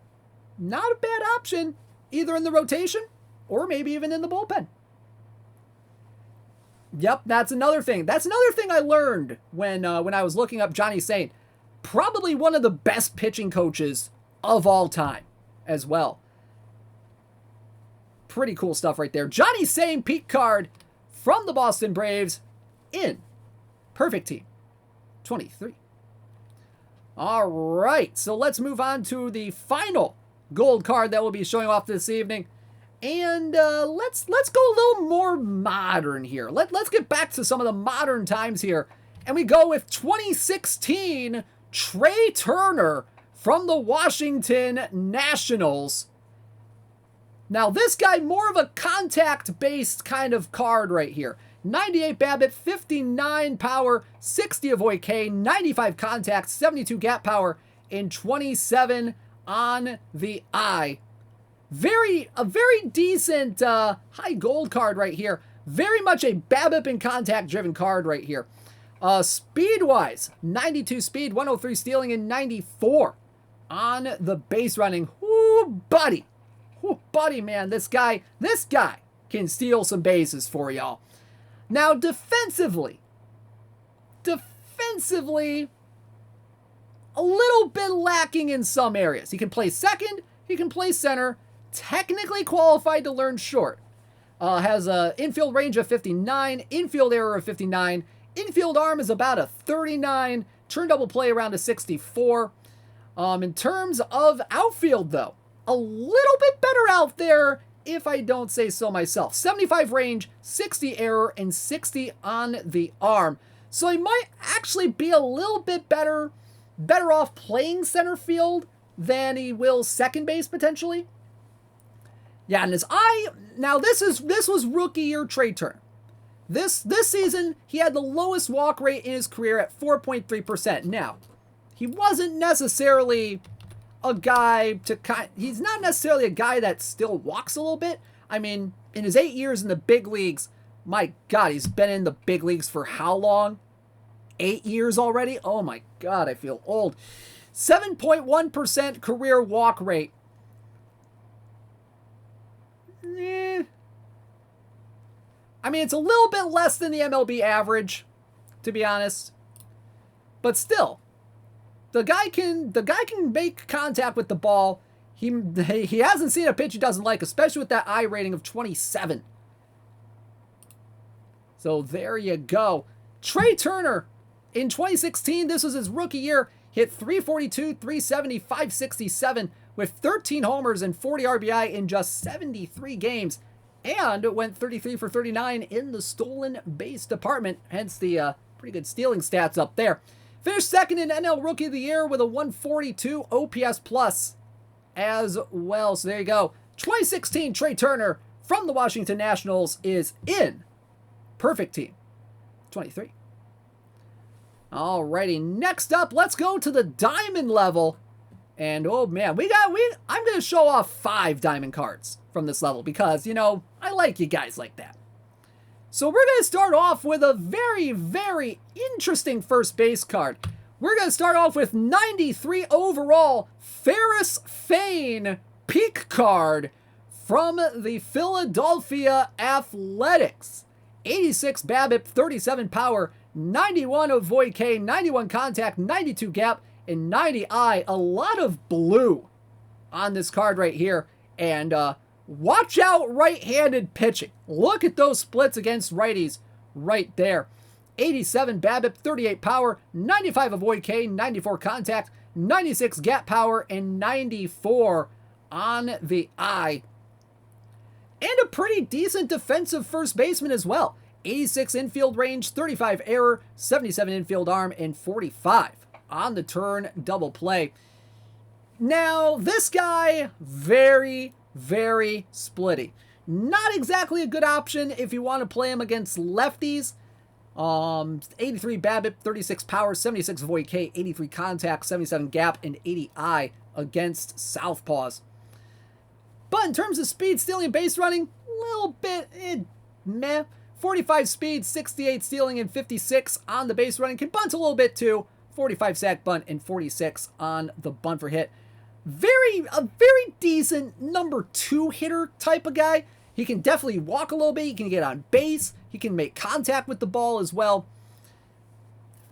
S1: not a bad option, either in the rotation or maybe even in the bullpen. Yep, that's another thing. That's another thing I learned when I was looking up Johnny Sane. Probably one of the best pitching coaches of all time as well. Pretty cool stuff right there. Johnny Sane, peak card from the Boston Braves in Perfect Team 23. All right, so let's move on to the final gold card that we'll be showing off this evening. And let's go a little more modern here. Let's get back to some of the modern times here. And we go with 2016 Trey Turner from the Washington Nationals. Now this guy, more of a contact-based kind of card right here. 98 BABIP, 59 power, 60 avoid K, 95 contact, 72 gap power, and 27 on the eye. A very decent high gold card right here. Very much a BABIP and contact driven card right here. Speed wise, 92 speed, 103 stealing, and 94 on the base running. Ooh, buddy. Ooh, buddy, man. This guy can steal some bases for y'all. Now, defensively, a little bit lacking in some areas. He can play second, he can play center, technically qualified to learn short. Has an infield range of 59, infield error of 59, infield arm is about a 39, turn double play around a 64. In terms of outfield, though, a little bit better out there, if I don't say so myself. 75 range, 60 error, and 60 on the arm. So he might actually be a little bit better off playing center field than he will second base potentially. Yeah, and his eye, now this was rookie year Trey Turner. This season, he had the lowest walk rate in his career at 4.3%. Now, he wasn't necessarily a guy he's not necessarily a guy that still walks a little bit. I mean, in his 8 years in the big leagues, my God, he's been in the big leagues for how long? 8 years already? Oh my God, I feel old. 7.1% career walk rate. I mean, it's a little bit less than the MLB average, to be honest. But still, the guy can make contact with the ball. He hasn't seen a pitch he doesn't like, especially with that eye rating of 27. So there you go. Trey Turner, in 2016, this was his rookie year, hit 342, 370, 567 with 13 homers and 40 RBI in just 73 games, and went 33 for 39 in the stolen base department, hence the pretty good stealing stats up there. Finished second in NL Rookie of the Year with a 142 OPS plus as well. So there you go. 2016 Trey Turner from the Washington Nationals is in Perfect Team 23. Alrighty, next up, let's go to the diamond level And oh man, I'm going to show off 5 diamond cards from this level because, you know, I like you guys like that. So we're going to start off with a very, very interesting first base card. We're going to start off with 93 overall Ferris Fane peak card from the Philadelphia Athletics. 86 BABIP, 37 power, 91 avoid K, 91 contact, 92 gap, and 90 eye. A lot of blue on this card right here. And watch out right-handed pitching. Look at those splits against righties right there. 87 BABIP, 38 power, 95 avoid K, 94 contact, 96 gap power, and 94 on the eye. And a pretty decent defensive first baseman as well. 86 infield range, 35 error, 77 infield arm, and 45 on the turn double play. Now, this guy, very, very splitty. Not exactly a good option if you want to play him against lefties. 83 BABIP, 36 power, 76 avoid K, 83 contact, 77 gap, and 80 eye against southpaws. But in terms of speed, stealing, and base running, a little bit meh. 45 speed, 68 stealing, and 56 on the base running. Can bunt a little bit too. 45 sack bunt and 46 on the bunt for hit. A very decent number 2 hitter type of guy. He can definitely walk a little bit. He can get on base. He can make contact with the ball as well.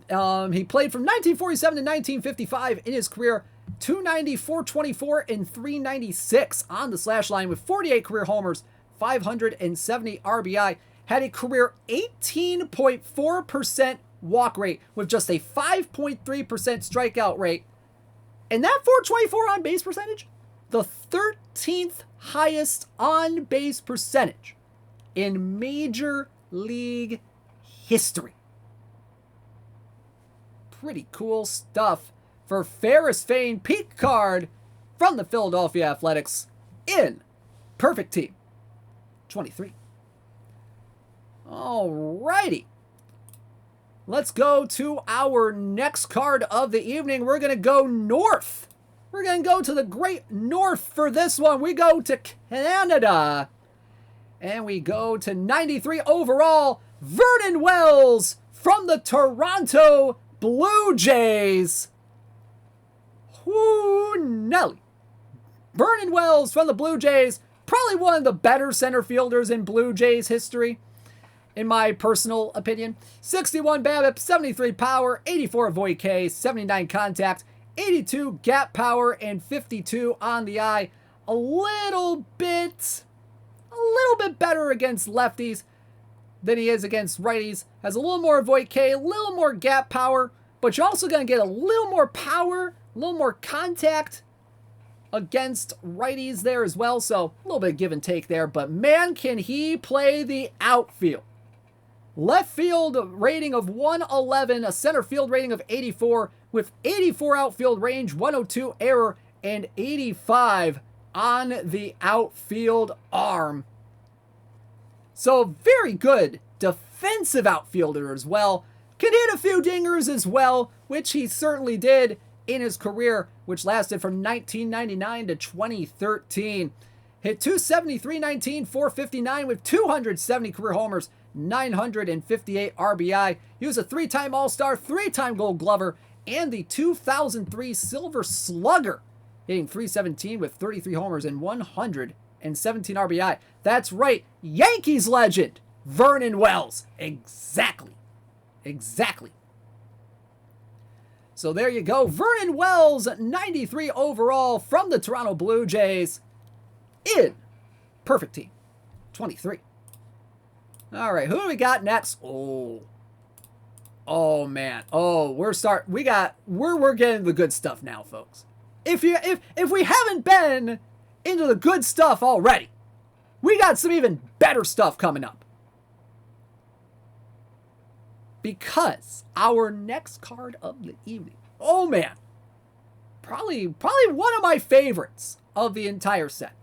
S1: He played from 1947 to 1955 in his career. 290, 424, and 396 on the slash line with 48 career homers, 570 RBI. Had a career 18.4% walk rate with just a 5.3% strikeout rate. And that 424 on base percentage, the 13th highest on base percentage in Major League history. Pretty cool stuff for Ferris Fane peak card from the Philadelphia Athletics in Perfect Team 23. Alrighty. Let's go to our next card of the evening. We're going to go north. We're going to go to the great north for this one. We go to Canada. And we go to 93 overall, Vernon Wells from the Toronto Blue Jays. Whoo, Nelly. Vernon Wells from the Blue Jays, probably one of the better center fielders in Blue Jays history, in my personal opinion. 61 BABIP, 73 power, 84 avoid K, 79 contact, 82 gap power, and 52 on the eye. A little bit better against lefties than he is against righties. Has a little more avoid K, a little more gap power, but you're also going to get a little more power, a little more contact against righties there as well. So a little bit of give and take there, but man, can he play the outfield. Left field rating of 111, a center field rating of 84, with 84 outfield range, 102 error, and 85 on the outfield arm. So very good defensive outfielder as well. Can hit a few dingers as well, which he certainly did in his career, which lasted from 1999 to 2013. Hit 270, 319, 459 with 270 career homers, 958 RBI. He was a 3-time All-Star, 3-time Gold Glover, and the 2003 Silver Slugger, hitting 317 with 33 homers and 117 RBI. That's right, Yankees legend, Vernon Wells. Exactly. So there you go, Vernon Wells, 93 overall from the Toronto Blue Jays in Perfect Team 23. All right, who do we got next? Oh man. We're getting the good stuff now, folks. If we haven't been into the good stuff already, we got some even better stuff coming up. Because our next card of the evening, oh man, probably one of my favorites of the entire set.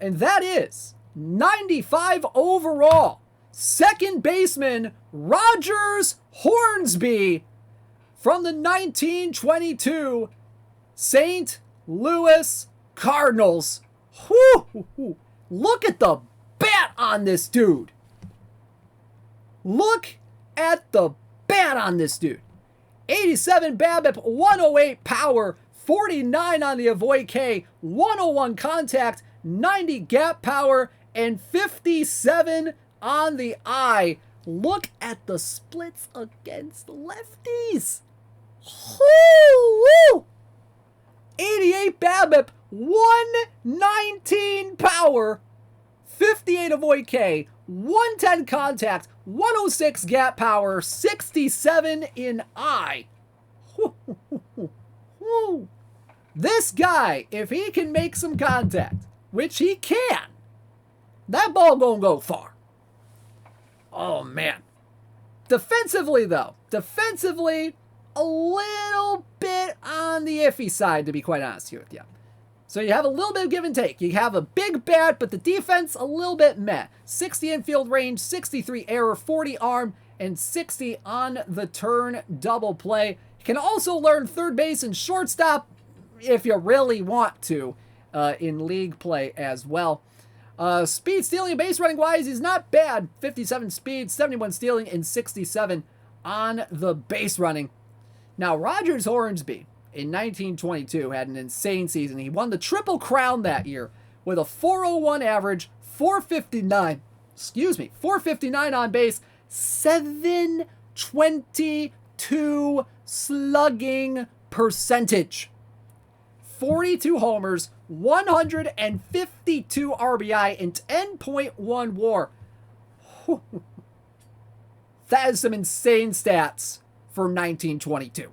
S1: And that is 95 overall, second baseman Rogers Hornsby from the 1922 St. Louis Cardinals. Whoo! Look at the bat on this dude. Look at the bat on this dude. 87 BABIP, 108 power, 49 on the avoid K, 101 contact, 90 gap power, and 57 on the eye. Look at the splits against lefties. Woo! 88 BABIP, 119 power, 58 avoid K, 110 contact, 106 gap power, 67 in eye. This guy, if he can make some contact, which he can, that ball gonna go far. Oh, man. Defensively, though. A little bit on the iffy side, to be quite honest here with you. So you have a little bit of give and take. You have a big bat, but the defense a little bit meh. 60 infield range, 63 error, 40 arm, and 60 on the turn double play. You can also learn third base and shortstop if you really want to in league play as well. Speed, stealing, and base running wise, he's not bad. 57 speed, 71 stealing, and 67 on the base running. Now, Rogers Hornsby in 1922 had an insane season. He won the Triple Crown that year with a 401 average, 459 on base, 722 slugging percentage. 42 homers, 152 RBI, and 10.1 WAR. That is some insane stats for 1922.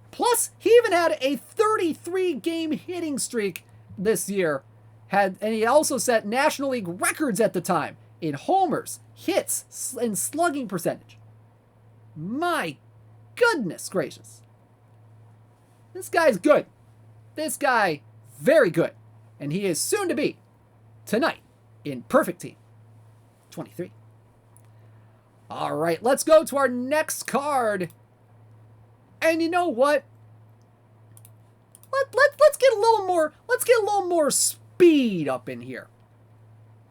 S1: Plus, he even had a 33-game hitting streak this year. And he also set National League records at the time in homers, hits, and slugging percentage. My goodness gracious. This guy's good. This guy, very good. And he is soon to be, tonight, in Perfect Team 23. All right, let's go to our next card. And you know what? Let's get a little more speed up in here.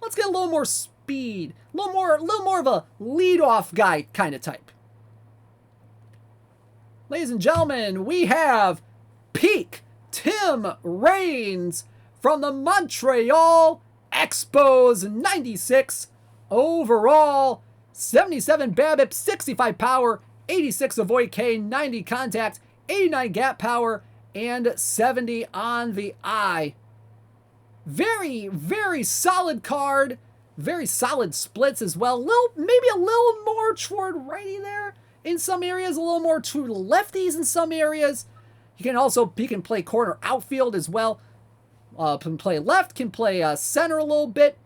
S1: Let's get a little more speed. A little more of a leadoff guy kind of type. Ladies and gentlemen, we have peak Tim Raines from the Montreal Expos, 96 overall, 77 BABIP, 65 power, 86 avoid K, 90 contact, 89 gap power, and 70 on the eye. Very, very solid card. Very solid splits as well. Maybe a little more toward righty there in some areas, a little more to lefties in some areas. He can play corner outfield as well. Can play left, can play center a little bit.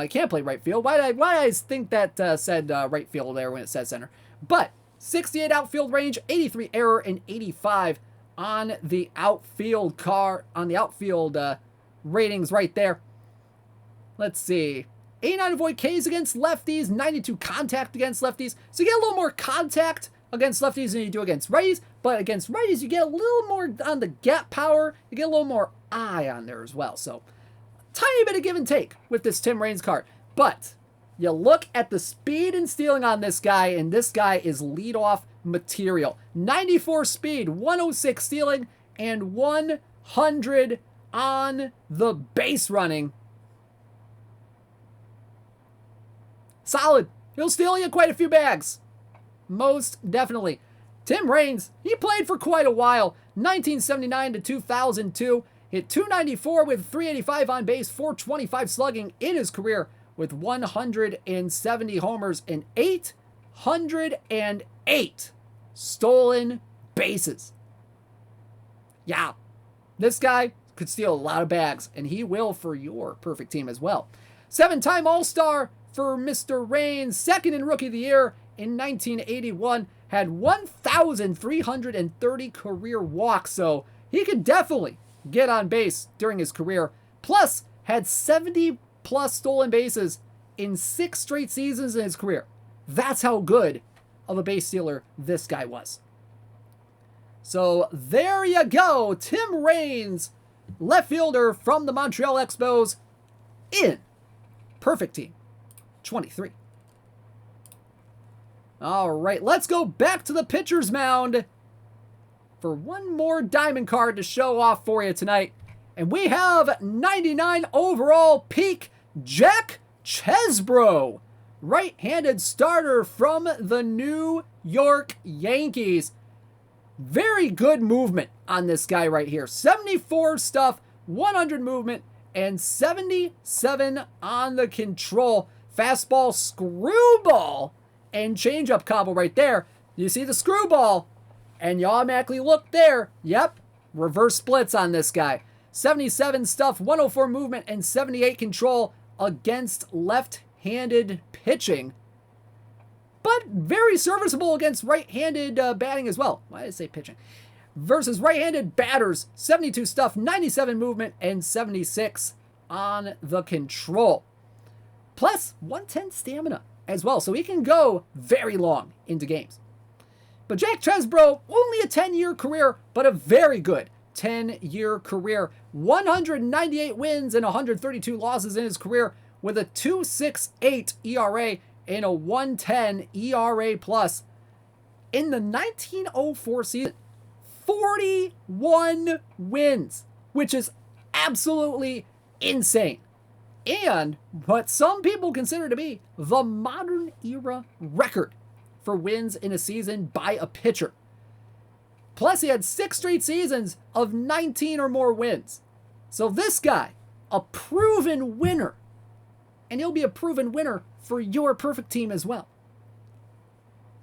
S1: Can't play right field. Why did I think that said right field there when it said center? But 68 outfield range, 83 error, and 85 on the outfield ratings right there. Let's see. 89 avoid Ks against lefties, 92 contact against lefties. So you get a little more contact against lefties than you do against righties, but against righties you get a little more on the gap power. You get a little more eye on there as well. So tiny bit of give and take with this Tim Raines card. But you look at the speed and stealing on this guy, and this guy is leadoff material. 94 speed, 106 stealing, and 100 on the base running. Solid. He'll steal you quite a few bags. Most definitely. Tim Raines, he played for quite a while. 1979 to 2002. Hit 294 with 385 on base, 425 slugging in his career with 170 homers and 808 stolen bases. Yeah, this guy could steal a lot of bags, and he will for your perfect team as well. 7-time All-Star for Mr. Raines, second in Rookie of the Year in 1981, had 1,330 career walks, so he could definitely get on base during his career. Plus, had 70-plus stolen bases in 6 straight seasons in his career. That's how good of a base stealer this guy was. So there you go. Tim Raines, left fielder from the Montreal Expos, in perfect team 23. All right, let's go back to the pitcher's mound for one more diamond card to show off for you tonight. And we have 99 overall peak Jack Chesbro, right-handed starter from the New York Yankees. Very good movement on this guy right here. 74 stuff, 100 movement, and 77 on the control. Fastball, screwball, and changeup combo right there. You see the screwball, and you automatically look there. Yep, reverse splits on this guy. 77 stuff, 104 movement, and 78 control against left-handed pitching. But very serviceable against right-handed batting as well. Why did I say pitching? Versus right-handed batters, 72 stuff, 97 movement, and 76 on the control. Plus 110 stamina as well, so he can go very long into games. But Jack Chesbro, only a 10-year career, but a very good 10-year career. 198 wins and 132 losses in his career with a 2.68 ERA and a 1.10 ERA plus. In the 1904 season, 41 wins, which is absolutely insane. And what some people consider to be the modern era record for wins in a season by a pitcher. Plus, he had 6 straight seasons of 19 or more wins. So this guy, a proven winner. And he'll be a proven winner for your perfect team as well.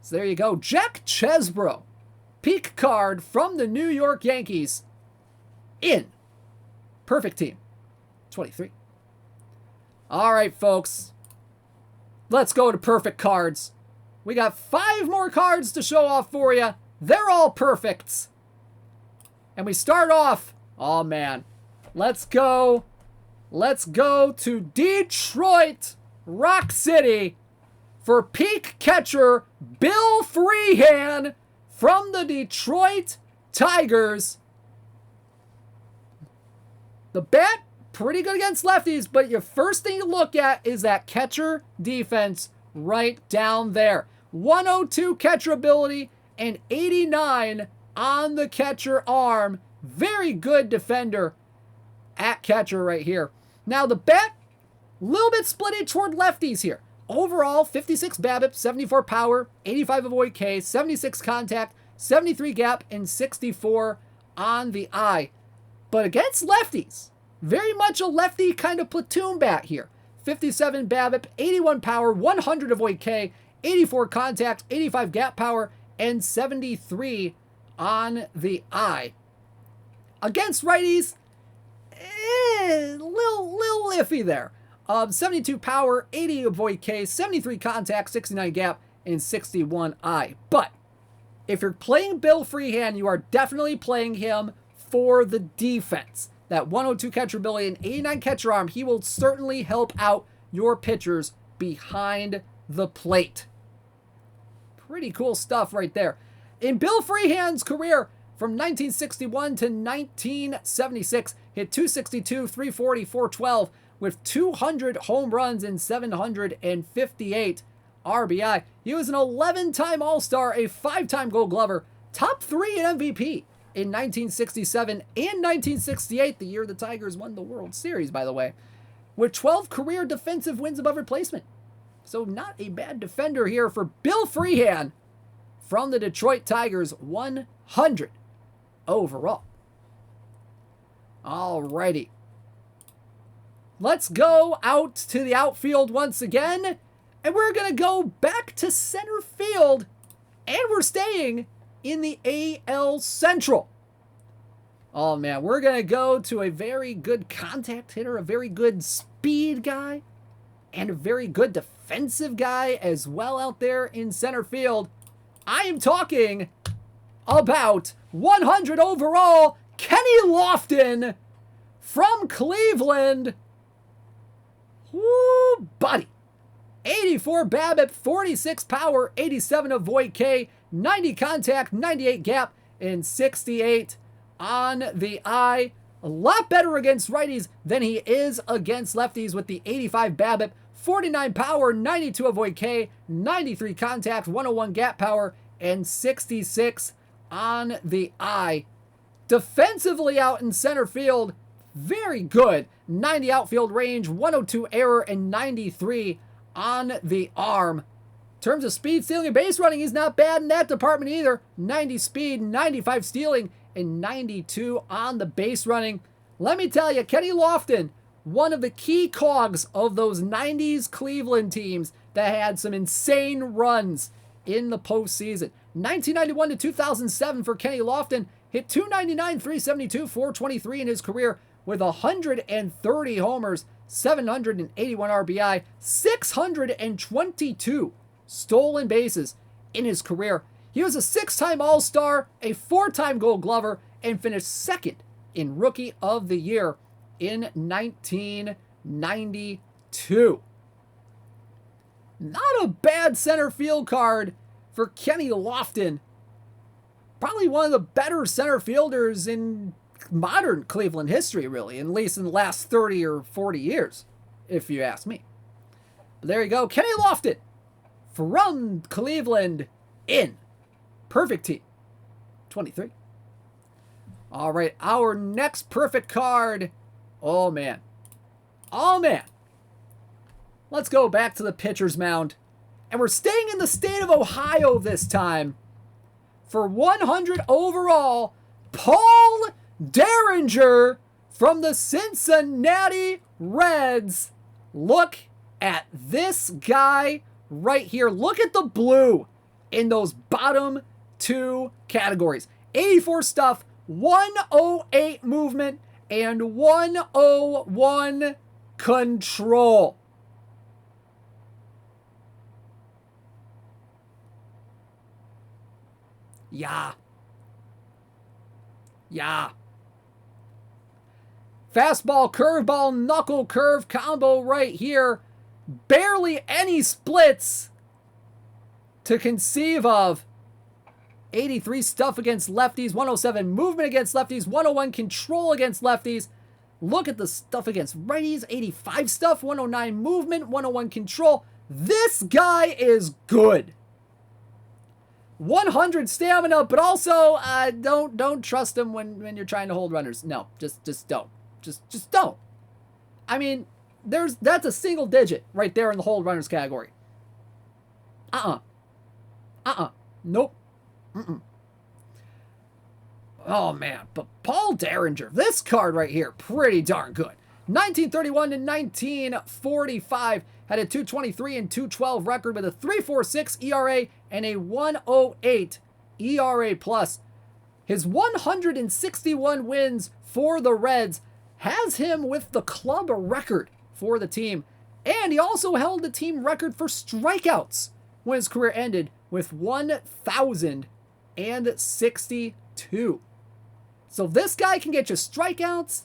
S1: So there you go. Jack Chesbro, peak card from the New York Yankees, in perfect team 23. All right, folks. Let's go to perfect cards. We got 5 more cards to show off for you. They're all perfects. And we start off, oh man, let's go to Detroit Rock City for peak catcher Bill Freehan from the Detroit Tigers. The bat, pretty good against lefties, but your first thing to look at is that catcher defense right down there. 102 catcher ability and 89 on the catcher arm. Very good defender at catcher right here. Now the bat, a little bit splitted toward lefties here. Overall, 56 BABIP, 74 power, 85 avoid K, 76 contact, 73 gap, and 64 on the eye. But against lefties, very much a lefty kind of platoon bat here. 57 BABIP, 81 power, 100 avoid K, 84 contact, 85 gap power, and 73 on the eye. Against righties, little iffy there. 72 power, 80 avoid K, 73 contact, 69 gap, and 61 eye. But if you're playing Bill Freehan, you are definitely playing him for the defense. That 102 catcher ability and 89 catcher arm, he will certainly help out your pitchers behind the plate. Pretty cool stuff right there. In Bill Freehan's career, from 1961 to 1976, hit 262, 340, 412 with 200 home runs and 758 RBI. He was an 11-time All-Star, a 5-time Gold Glover, top 3 in MVP in 1967 and 1968, the year the Tigers won the World Series, by the way, with 12 career defensive wins above replacement. So not a bad defender here for Bill Freehan from the Detroit Tigers, 100 overall. Alrighty. Let's go out to the outfield once again, and we're going to go back to center field, and we're staying in the AL Central. Oh man, we're going to go to a very good contact hitter, a very good speed guy, and a very good defensive guy as well out there in center field. I am talking about 100 overall Kenny Lofton from Cleveland. Woo, buddy. 84 BABIP, 46 power, 87 avoid K, 90 contact, 98 gap, and 68 on the eye. A lot better against righties than he is against lefties with the 85 BABIP, 49 power, 92 avoid K, 93 contact, 101 gap power, and 66 on the eye. Defensively out in center field, very good. 90 outfield range, 102 error, and 93 on the arm. In terms of speed, stealing, and base running, he's not bad in that department either. 90 speed, 95 stealing, and 92 on the base running. Let me tell you, Kenny Lofton, one of the key cogs of those 90s Cleveland teams that had some insane runs in the postseason. 1991 to 2007 for Kenny Lofton, hit 299, 372, 423 in his career with 130 homers, 781 RBI, 622 stolen bases in his career. He was a 6-time All-Star, a 4-time Gold Glover, and finished second in Rookie of the Year in 1992. Not a bad center field card for Kenny Lofton. Probably one of the better center fielders in modern Cleveland history, really, at least in the last 30 or 40 years, if you ask me. But there you go. Kenny Lofton from Cleveland in Perfect Team 23. All right, our next perfect card. Oh, man. Oh, man. Let's go back to the pitcher's mound. And we're staying in the state of Ohio this time. For 100 overall, Paul Derringer from the Cincinnati Reds. Look at this guy right here. Look at the blue in those bottom two categories. 84 stuff, 108 movement, and 101 control. Yeah. Fastball, curveball, knuckle curve combo right here. Barely any splits to conceive of. 83 stuff against lefties, 107 movement against lefties, 101 control against lefties. Look at the stuff against righties, 85 stuff, 109 movement, 101 control. This guy is good. 100 stamina, but also don't trust him when you're trying to hold runners. No, just don't. Just don't. I mean, that's a single digit right there in the hold runners category. Nope. Oh, man. But Paul Derringer, this card right here, pretty darn good. 1931 to 1945, had a 223 and 212 record with a 3.46 ERA and a 108 ERA plus. His 161 wins for the Reds has him with the club record for the team. And he also held the team record for strikeouts when his career ended with 1,062. So this guy can get you strikeouts.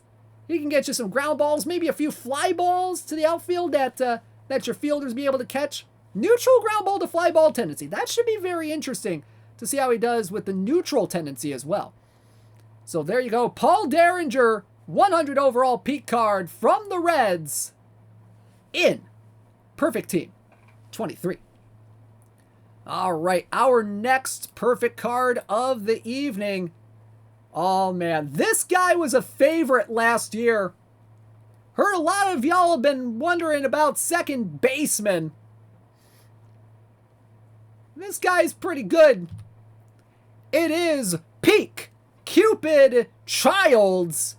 S1: He can get you some ground balls, maybe a few fly balls to the outfield that your fielders be able to catch. Neutral ground ball to fly ball tendency. That should be very interesting to see how he does with the neutral tendency as well. So there you go. Paul Derringer, 100 overall peak card from the Reds in Perfect Team 23. All right, our next perfect card of the evening. Oh, man, this guy was a favorite last year. Heard a lot of y'all have been wondering about second baseman. This guy's pretty good. It is Peak Cupid Childs.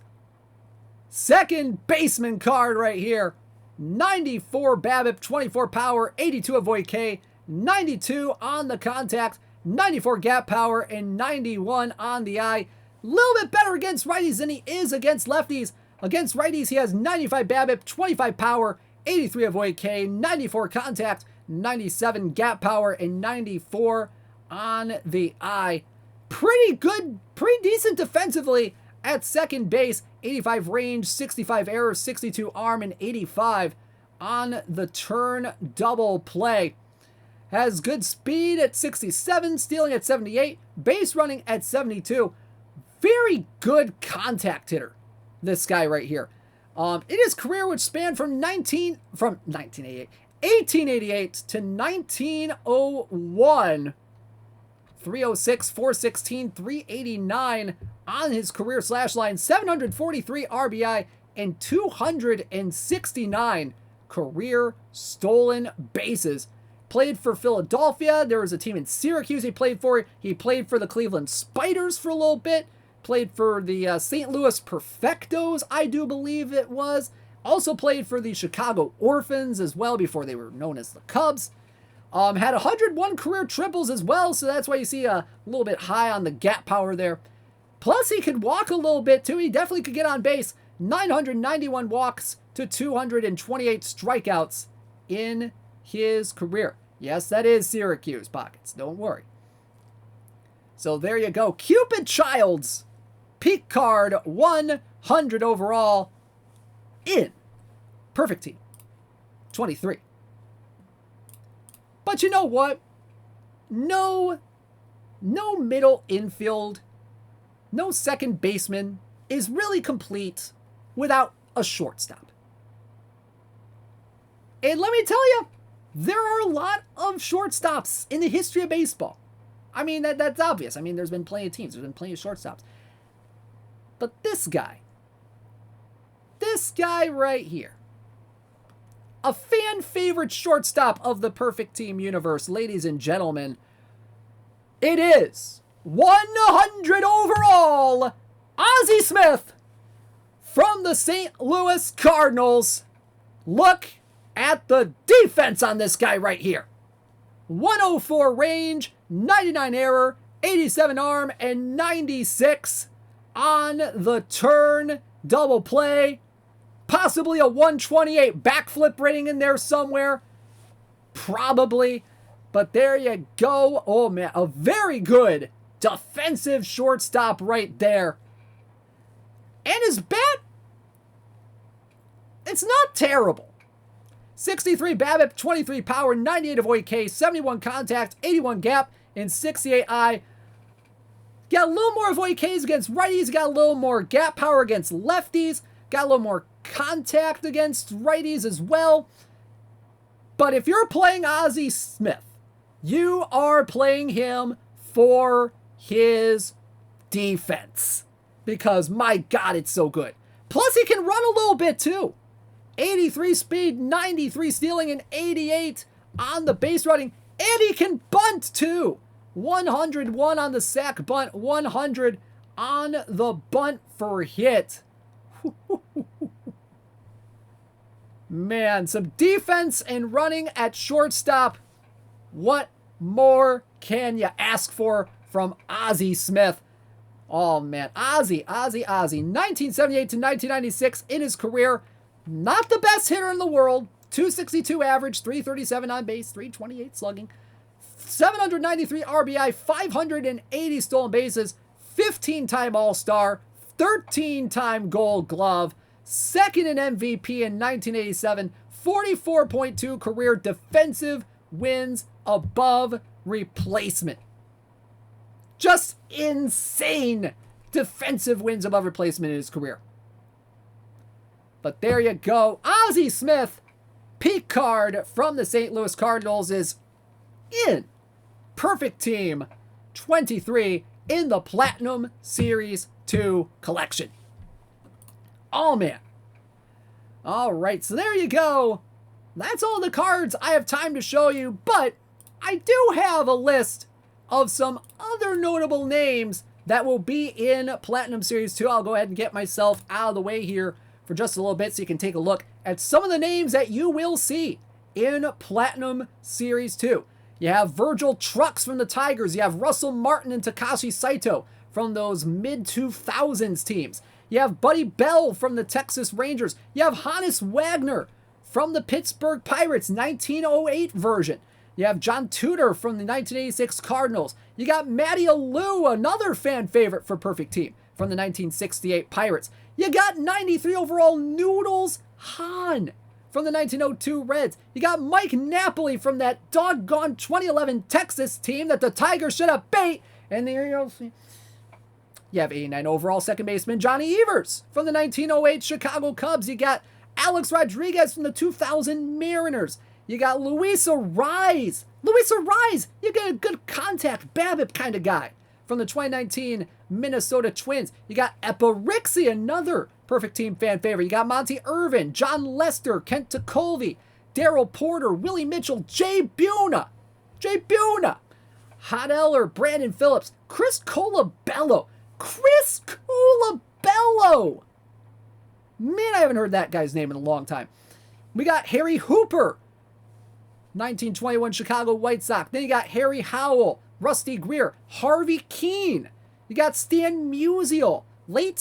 S1: Second baseman card right here. 94 BABIP, 24 power, 82 avoid K, 92 on the contact, 94 gap power, and 91 on the eye. A little bit better against righties than he is against lefties. Against righties, he has 95 BABIP, 25 power, 83 avoid K, 94 contact, 97 gap power, and 94 on the eye. Pretty good, pretty decent defensively at second base. 85 range, 65 error, 62 arm, and 85 on the turn double play. Has good speed at 67, stealing at 78, base running at 72. Very good contact hitter, this guy right here. In his career, which spanned from 1888 to 1901, 306, 416, 389 on his career slash line, 743 RBI, and 269 career stolen bases. Played for Philadelphia. There was a team in Syracuse he played for. He played for the Cleveland Spiders for a little bit. Played for the St. Louis Perfectos, I do believe it was. Also played for the Chicago Orphans as well before they were known as the Cubs. Had 101 career triples as well, so that's why you see a little bit high on the gap power there. Plus, he could walk a little bit too. He definitely could get on base. 991 walks to 228 strikeouts in his career. Yes, that is Syracuse pockets. Don't worry. So there you go. Cupid Childs, peak card, 100 overall in Perfect Team 23. But you know what? No middle infield, no second baseman is really complete without a shortstop. And let me tell you, there are a lot of shortstops in the history of baseball. I mean, that's obvious. I mean, there's been plenty of teams. There's been plenty of shortstops. But this guy right here, a fan favorite shortstop of the Perfect Team universe, ladies and gentlemen, it is 100 overall, Ozzie Smith from the St. Louis Cardinals. Look at the defense on this guy right here. 104 range, 99 error, 87 arm, and 96 on the turn. Double play. Possibly a 128 backflip rating in there somewhere. Probably. But there you go. Oh, man. A very good defensive shortstop right there. And his bat, it's not terrible. 63 BABIP, 23 power, 98 avoid K, 71 contact, 81 gap, and 68 I. Got a little more avoid Ks against righties, got a little more gap power against lefties, got a little more contact against righties as well. But if you're playing Ozzie Smith, you are playing him for his defense. Because, my God, it's so good. Plus, he can run a little bit, too. 83 speed, 93 stealing, and 88 on the base running. And he can bunt, too. 101 on the sack bunt, 100 on the bunt for hit. Man, some defense and running at shortstop. What more can you ask for from Ozzie Smith? Oh, man. Ozzie. 1978 to 1996 in his career. Not the best hitter in the world. 262 average, 337 on base, 328 slugging. 793 RBI, 580 stolen bases, 15-time All-Star, 13-time Gold Glove, second in MVP in 1987, 44.2 career defensive wins above replacement. Just insane defensive wins above replacement in his career. But there you go. Ozzie Smith, peak card from the St. Louis Cardinals, is in Perfect Team 23 in the Platinum Series 2 collection. Oh, man. All right, so there you go. That's all the cards I have time to show you, but I do have a list of some other notable names that will be in Platinum Series 2. I'll go ahead and get myself out of the way here for just a little bit so you can take a look at some of the names that you will see in Platinum Series 2. You have Virgil Trucks from the Tigers. You have Russell Martin and Takashi Saito from those mid-2000s teams. You have Buddy Bell from the Texas Rangers. You have Hannes Wagner from the Pittsburgh Pirates, 1908 version. You have John Tudor from the 1986 Cardinals. You got Matty Alou, another fan favorite for Perfect Team, from the 1968 Pirates. You got 93 overall Noodles Hahn from the 1902 Reds. You got Mike Napoli from that doggone 2011 Texas team that the Tigers should have beat. And there you go. You have 89 overall second baseman Johnny Evers from the 1908 Chicago Cubs. You got Alex Rodriguez from the 2000 Mariners. You got Luis Arraez. You get a good contact, BABIP kind of guy from the 2019 Minnesota Twins. You got Epirixi, another perfect team fan favorite. You got Monty Irvin, John Lester, Kent Tekulve, Darryl Porter, Willie Mitchell, Jay Buhna, Hot Eller, Brandon Phillips, Chris Colabello. Man, I haven't heard that guy's name in a long time. We got Harry Hooper, 1921 Chicago White Sox. Then you got Harry Howell, Rusty Greer, Harvey Keene. You got Stan Musial, late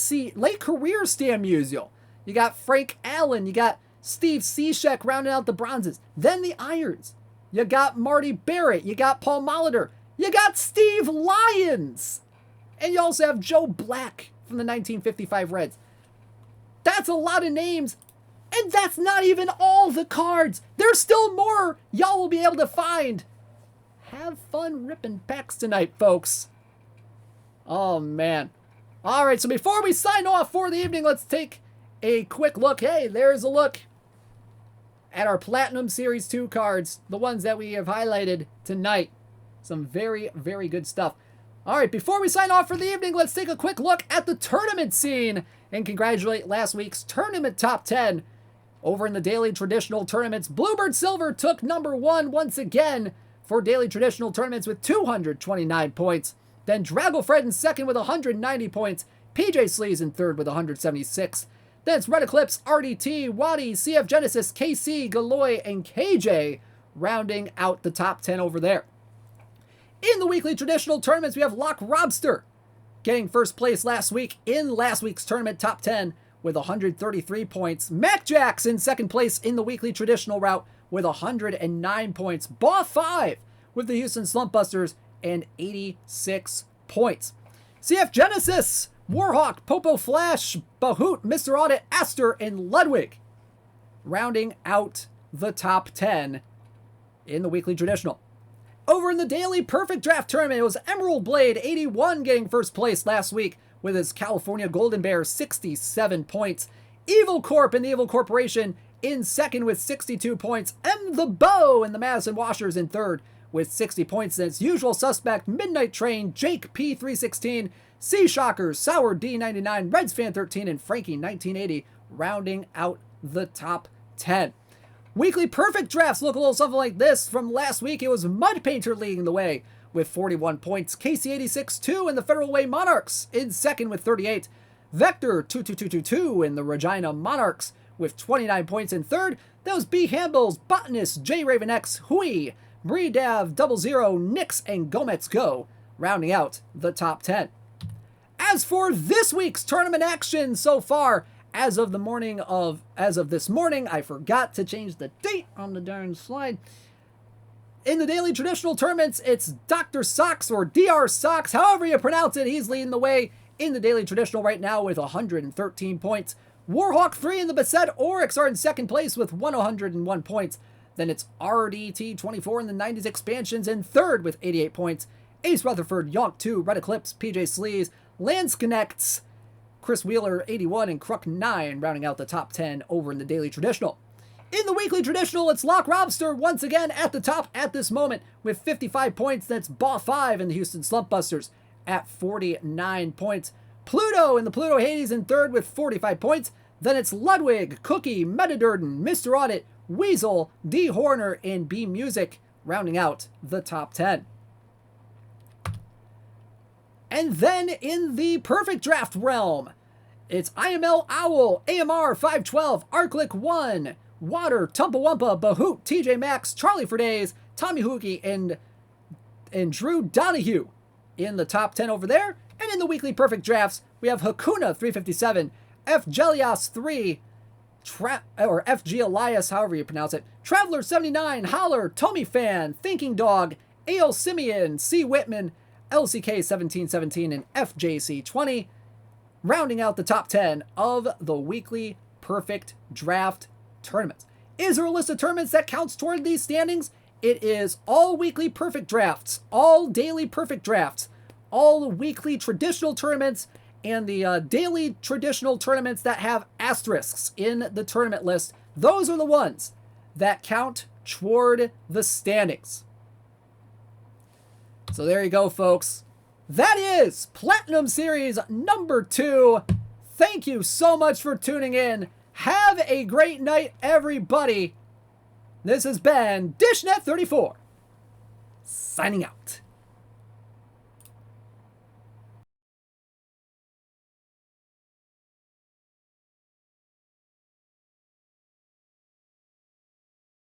S1: career Stan Musial. You got Frank Allen. You got Steve Cishek rounding out the bronzes. Then the irons. You got Marty Barrett. You got Paul Molitor. You got Steve Lyons. And you also have Joe Black from the 1955 Reds. That's a lot of names. And that's not even all the cards. There's still more y'all will be able to find. Have fun ripping packs tonight, folks. Oh, man. All right, so before we sign off for the evening, let's take a quick look. Hey, there's a look at our Platinum Series 2 cards, the ones that we have highlighted tonight. Some very, very good stuff. All right, before we sign off for the evening, let's take a quick look at the tournament scene and congratulate last week's tournament top 10. Over in the Daily Traditional Tournaments, Bluebird Silver took number 1 once again for Daily Traditional Tournaments with 229 points. Then Dragofred in second with 190 points. PJ Sleaze in third with 176. Then it's Red Eclipse, RDT, Waddy, CF Genesis, KC, Galoy, and KJ rounding out the top 10 over there. In the weekly traditional tournaments, we have Lock Robster getting first place last week in last week's tournament top 10 with 133 points. Mac Jacks in second place in the weekly traditional route with 109 points. Baw 5 with the Houston Slumpbusters and 86 points. CF Genesis, Warhawk, Popo Flash, Bahoot, Mr. Audit, Aster, and Ludwig rounding out the top 10 in the weekly traditional. Over in the Daily Perfect Draft Tournament, it was Emerald Blade 81 getting first place last week with his California Golden Bear 67 points. Evil Corp and the Evil Corporation in second with 62 points. M the Bow and the Madison Washers in third with 60 points. And its usual suspect, Midnight Train, Jake P316, Sea Shockers, Sour D99, Reds Fan 13, and Frankie 1980 rounding out the top 10. Weekly perfect drafts look a little something like this. From last week, it was Mud Painter leading the way with 41 points. KC86-2 and the Federal Way Monarchs in second with 38. Vector 22222 and the Regina Monarchs with 29 points in third. Those B Hambles, Botanist, J Raven X, Hui, Breedav, 00, Nix, and Gomez Go rounding out the top 10. As for this week's tournament action so far, as of this morning, I forgot to change the date on the darn slide. In the Daily Traditional Tournaments, it's Dr. Sox or DR Sox, however you pronounce it. He's leading the way in the Daily Traditional right now with 113 points. Warhawk 3 and the Beset Oryx are in second place with 101 points. Then it's RDT24 and the 90s Expansions in third with 88 points. Ace Rutherford, Yonk 2, Red Eclipse, PJ Sleaze, Lance Connects, Chris Wheeler 81 and Kruk 9 rounding out the top 10 over in the Daily Traditional. In the Weekly Traditional, it's Lock Robster once again at the top at this moment with 55 points. That's Baw 5 and the Houston Slumpbusters at 49 points. Pluto and the Pluto Hades in third with 45 points. Then it's Ludwig, Cookie, Metadurden, Mr. Audit, Weasel, D. Horner, and B Music rounding out the top 10. And then in the perfect draft realm, it's IML Owl, AMR 512, Arclick 1, Water, Tumpawumpa, Bahoot, TJ Maxx, Charlie for Days, Tommy Hoogie, and Drew Donahue in the top 10 over there. And in the weekly perfect drafts, we have Hakuna 357, F. Gelios 3, or FG Elias, however you pronounce it, Traveler 79, Holler, Tommy Fan, Thinking Dog, A.L. Simeon, C. Whitman, LCK 1717, and FJC 20, rounding out the top 10 of the weekly perfect draft tournaments. Is there a list of tournaments that counts toward these standings? It is all weekly perfect drafts, all daily perfect drafts, all the weekly traditional tournaments and the daily traditional tournaments that have asterisks in the tournament list. Those are the ones that count toward the standings. So there you go, folks. That is Platinum Series number 2. Thank you so much for tuning in. Have a great night, everybody. This has been DishNet34, signing out.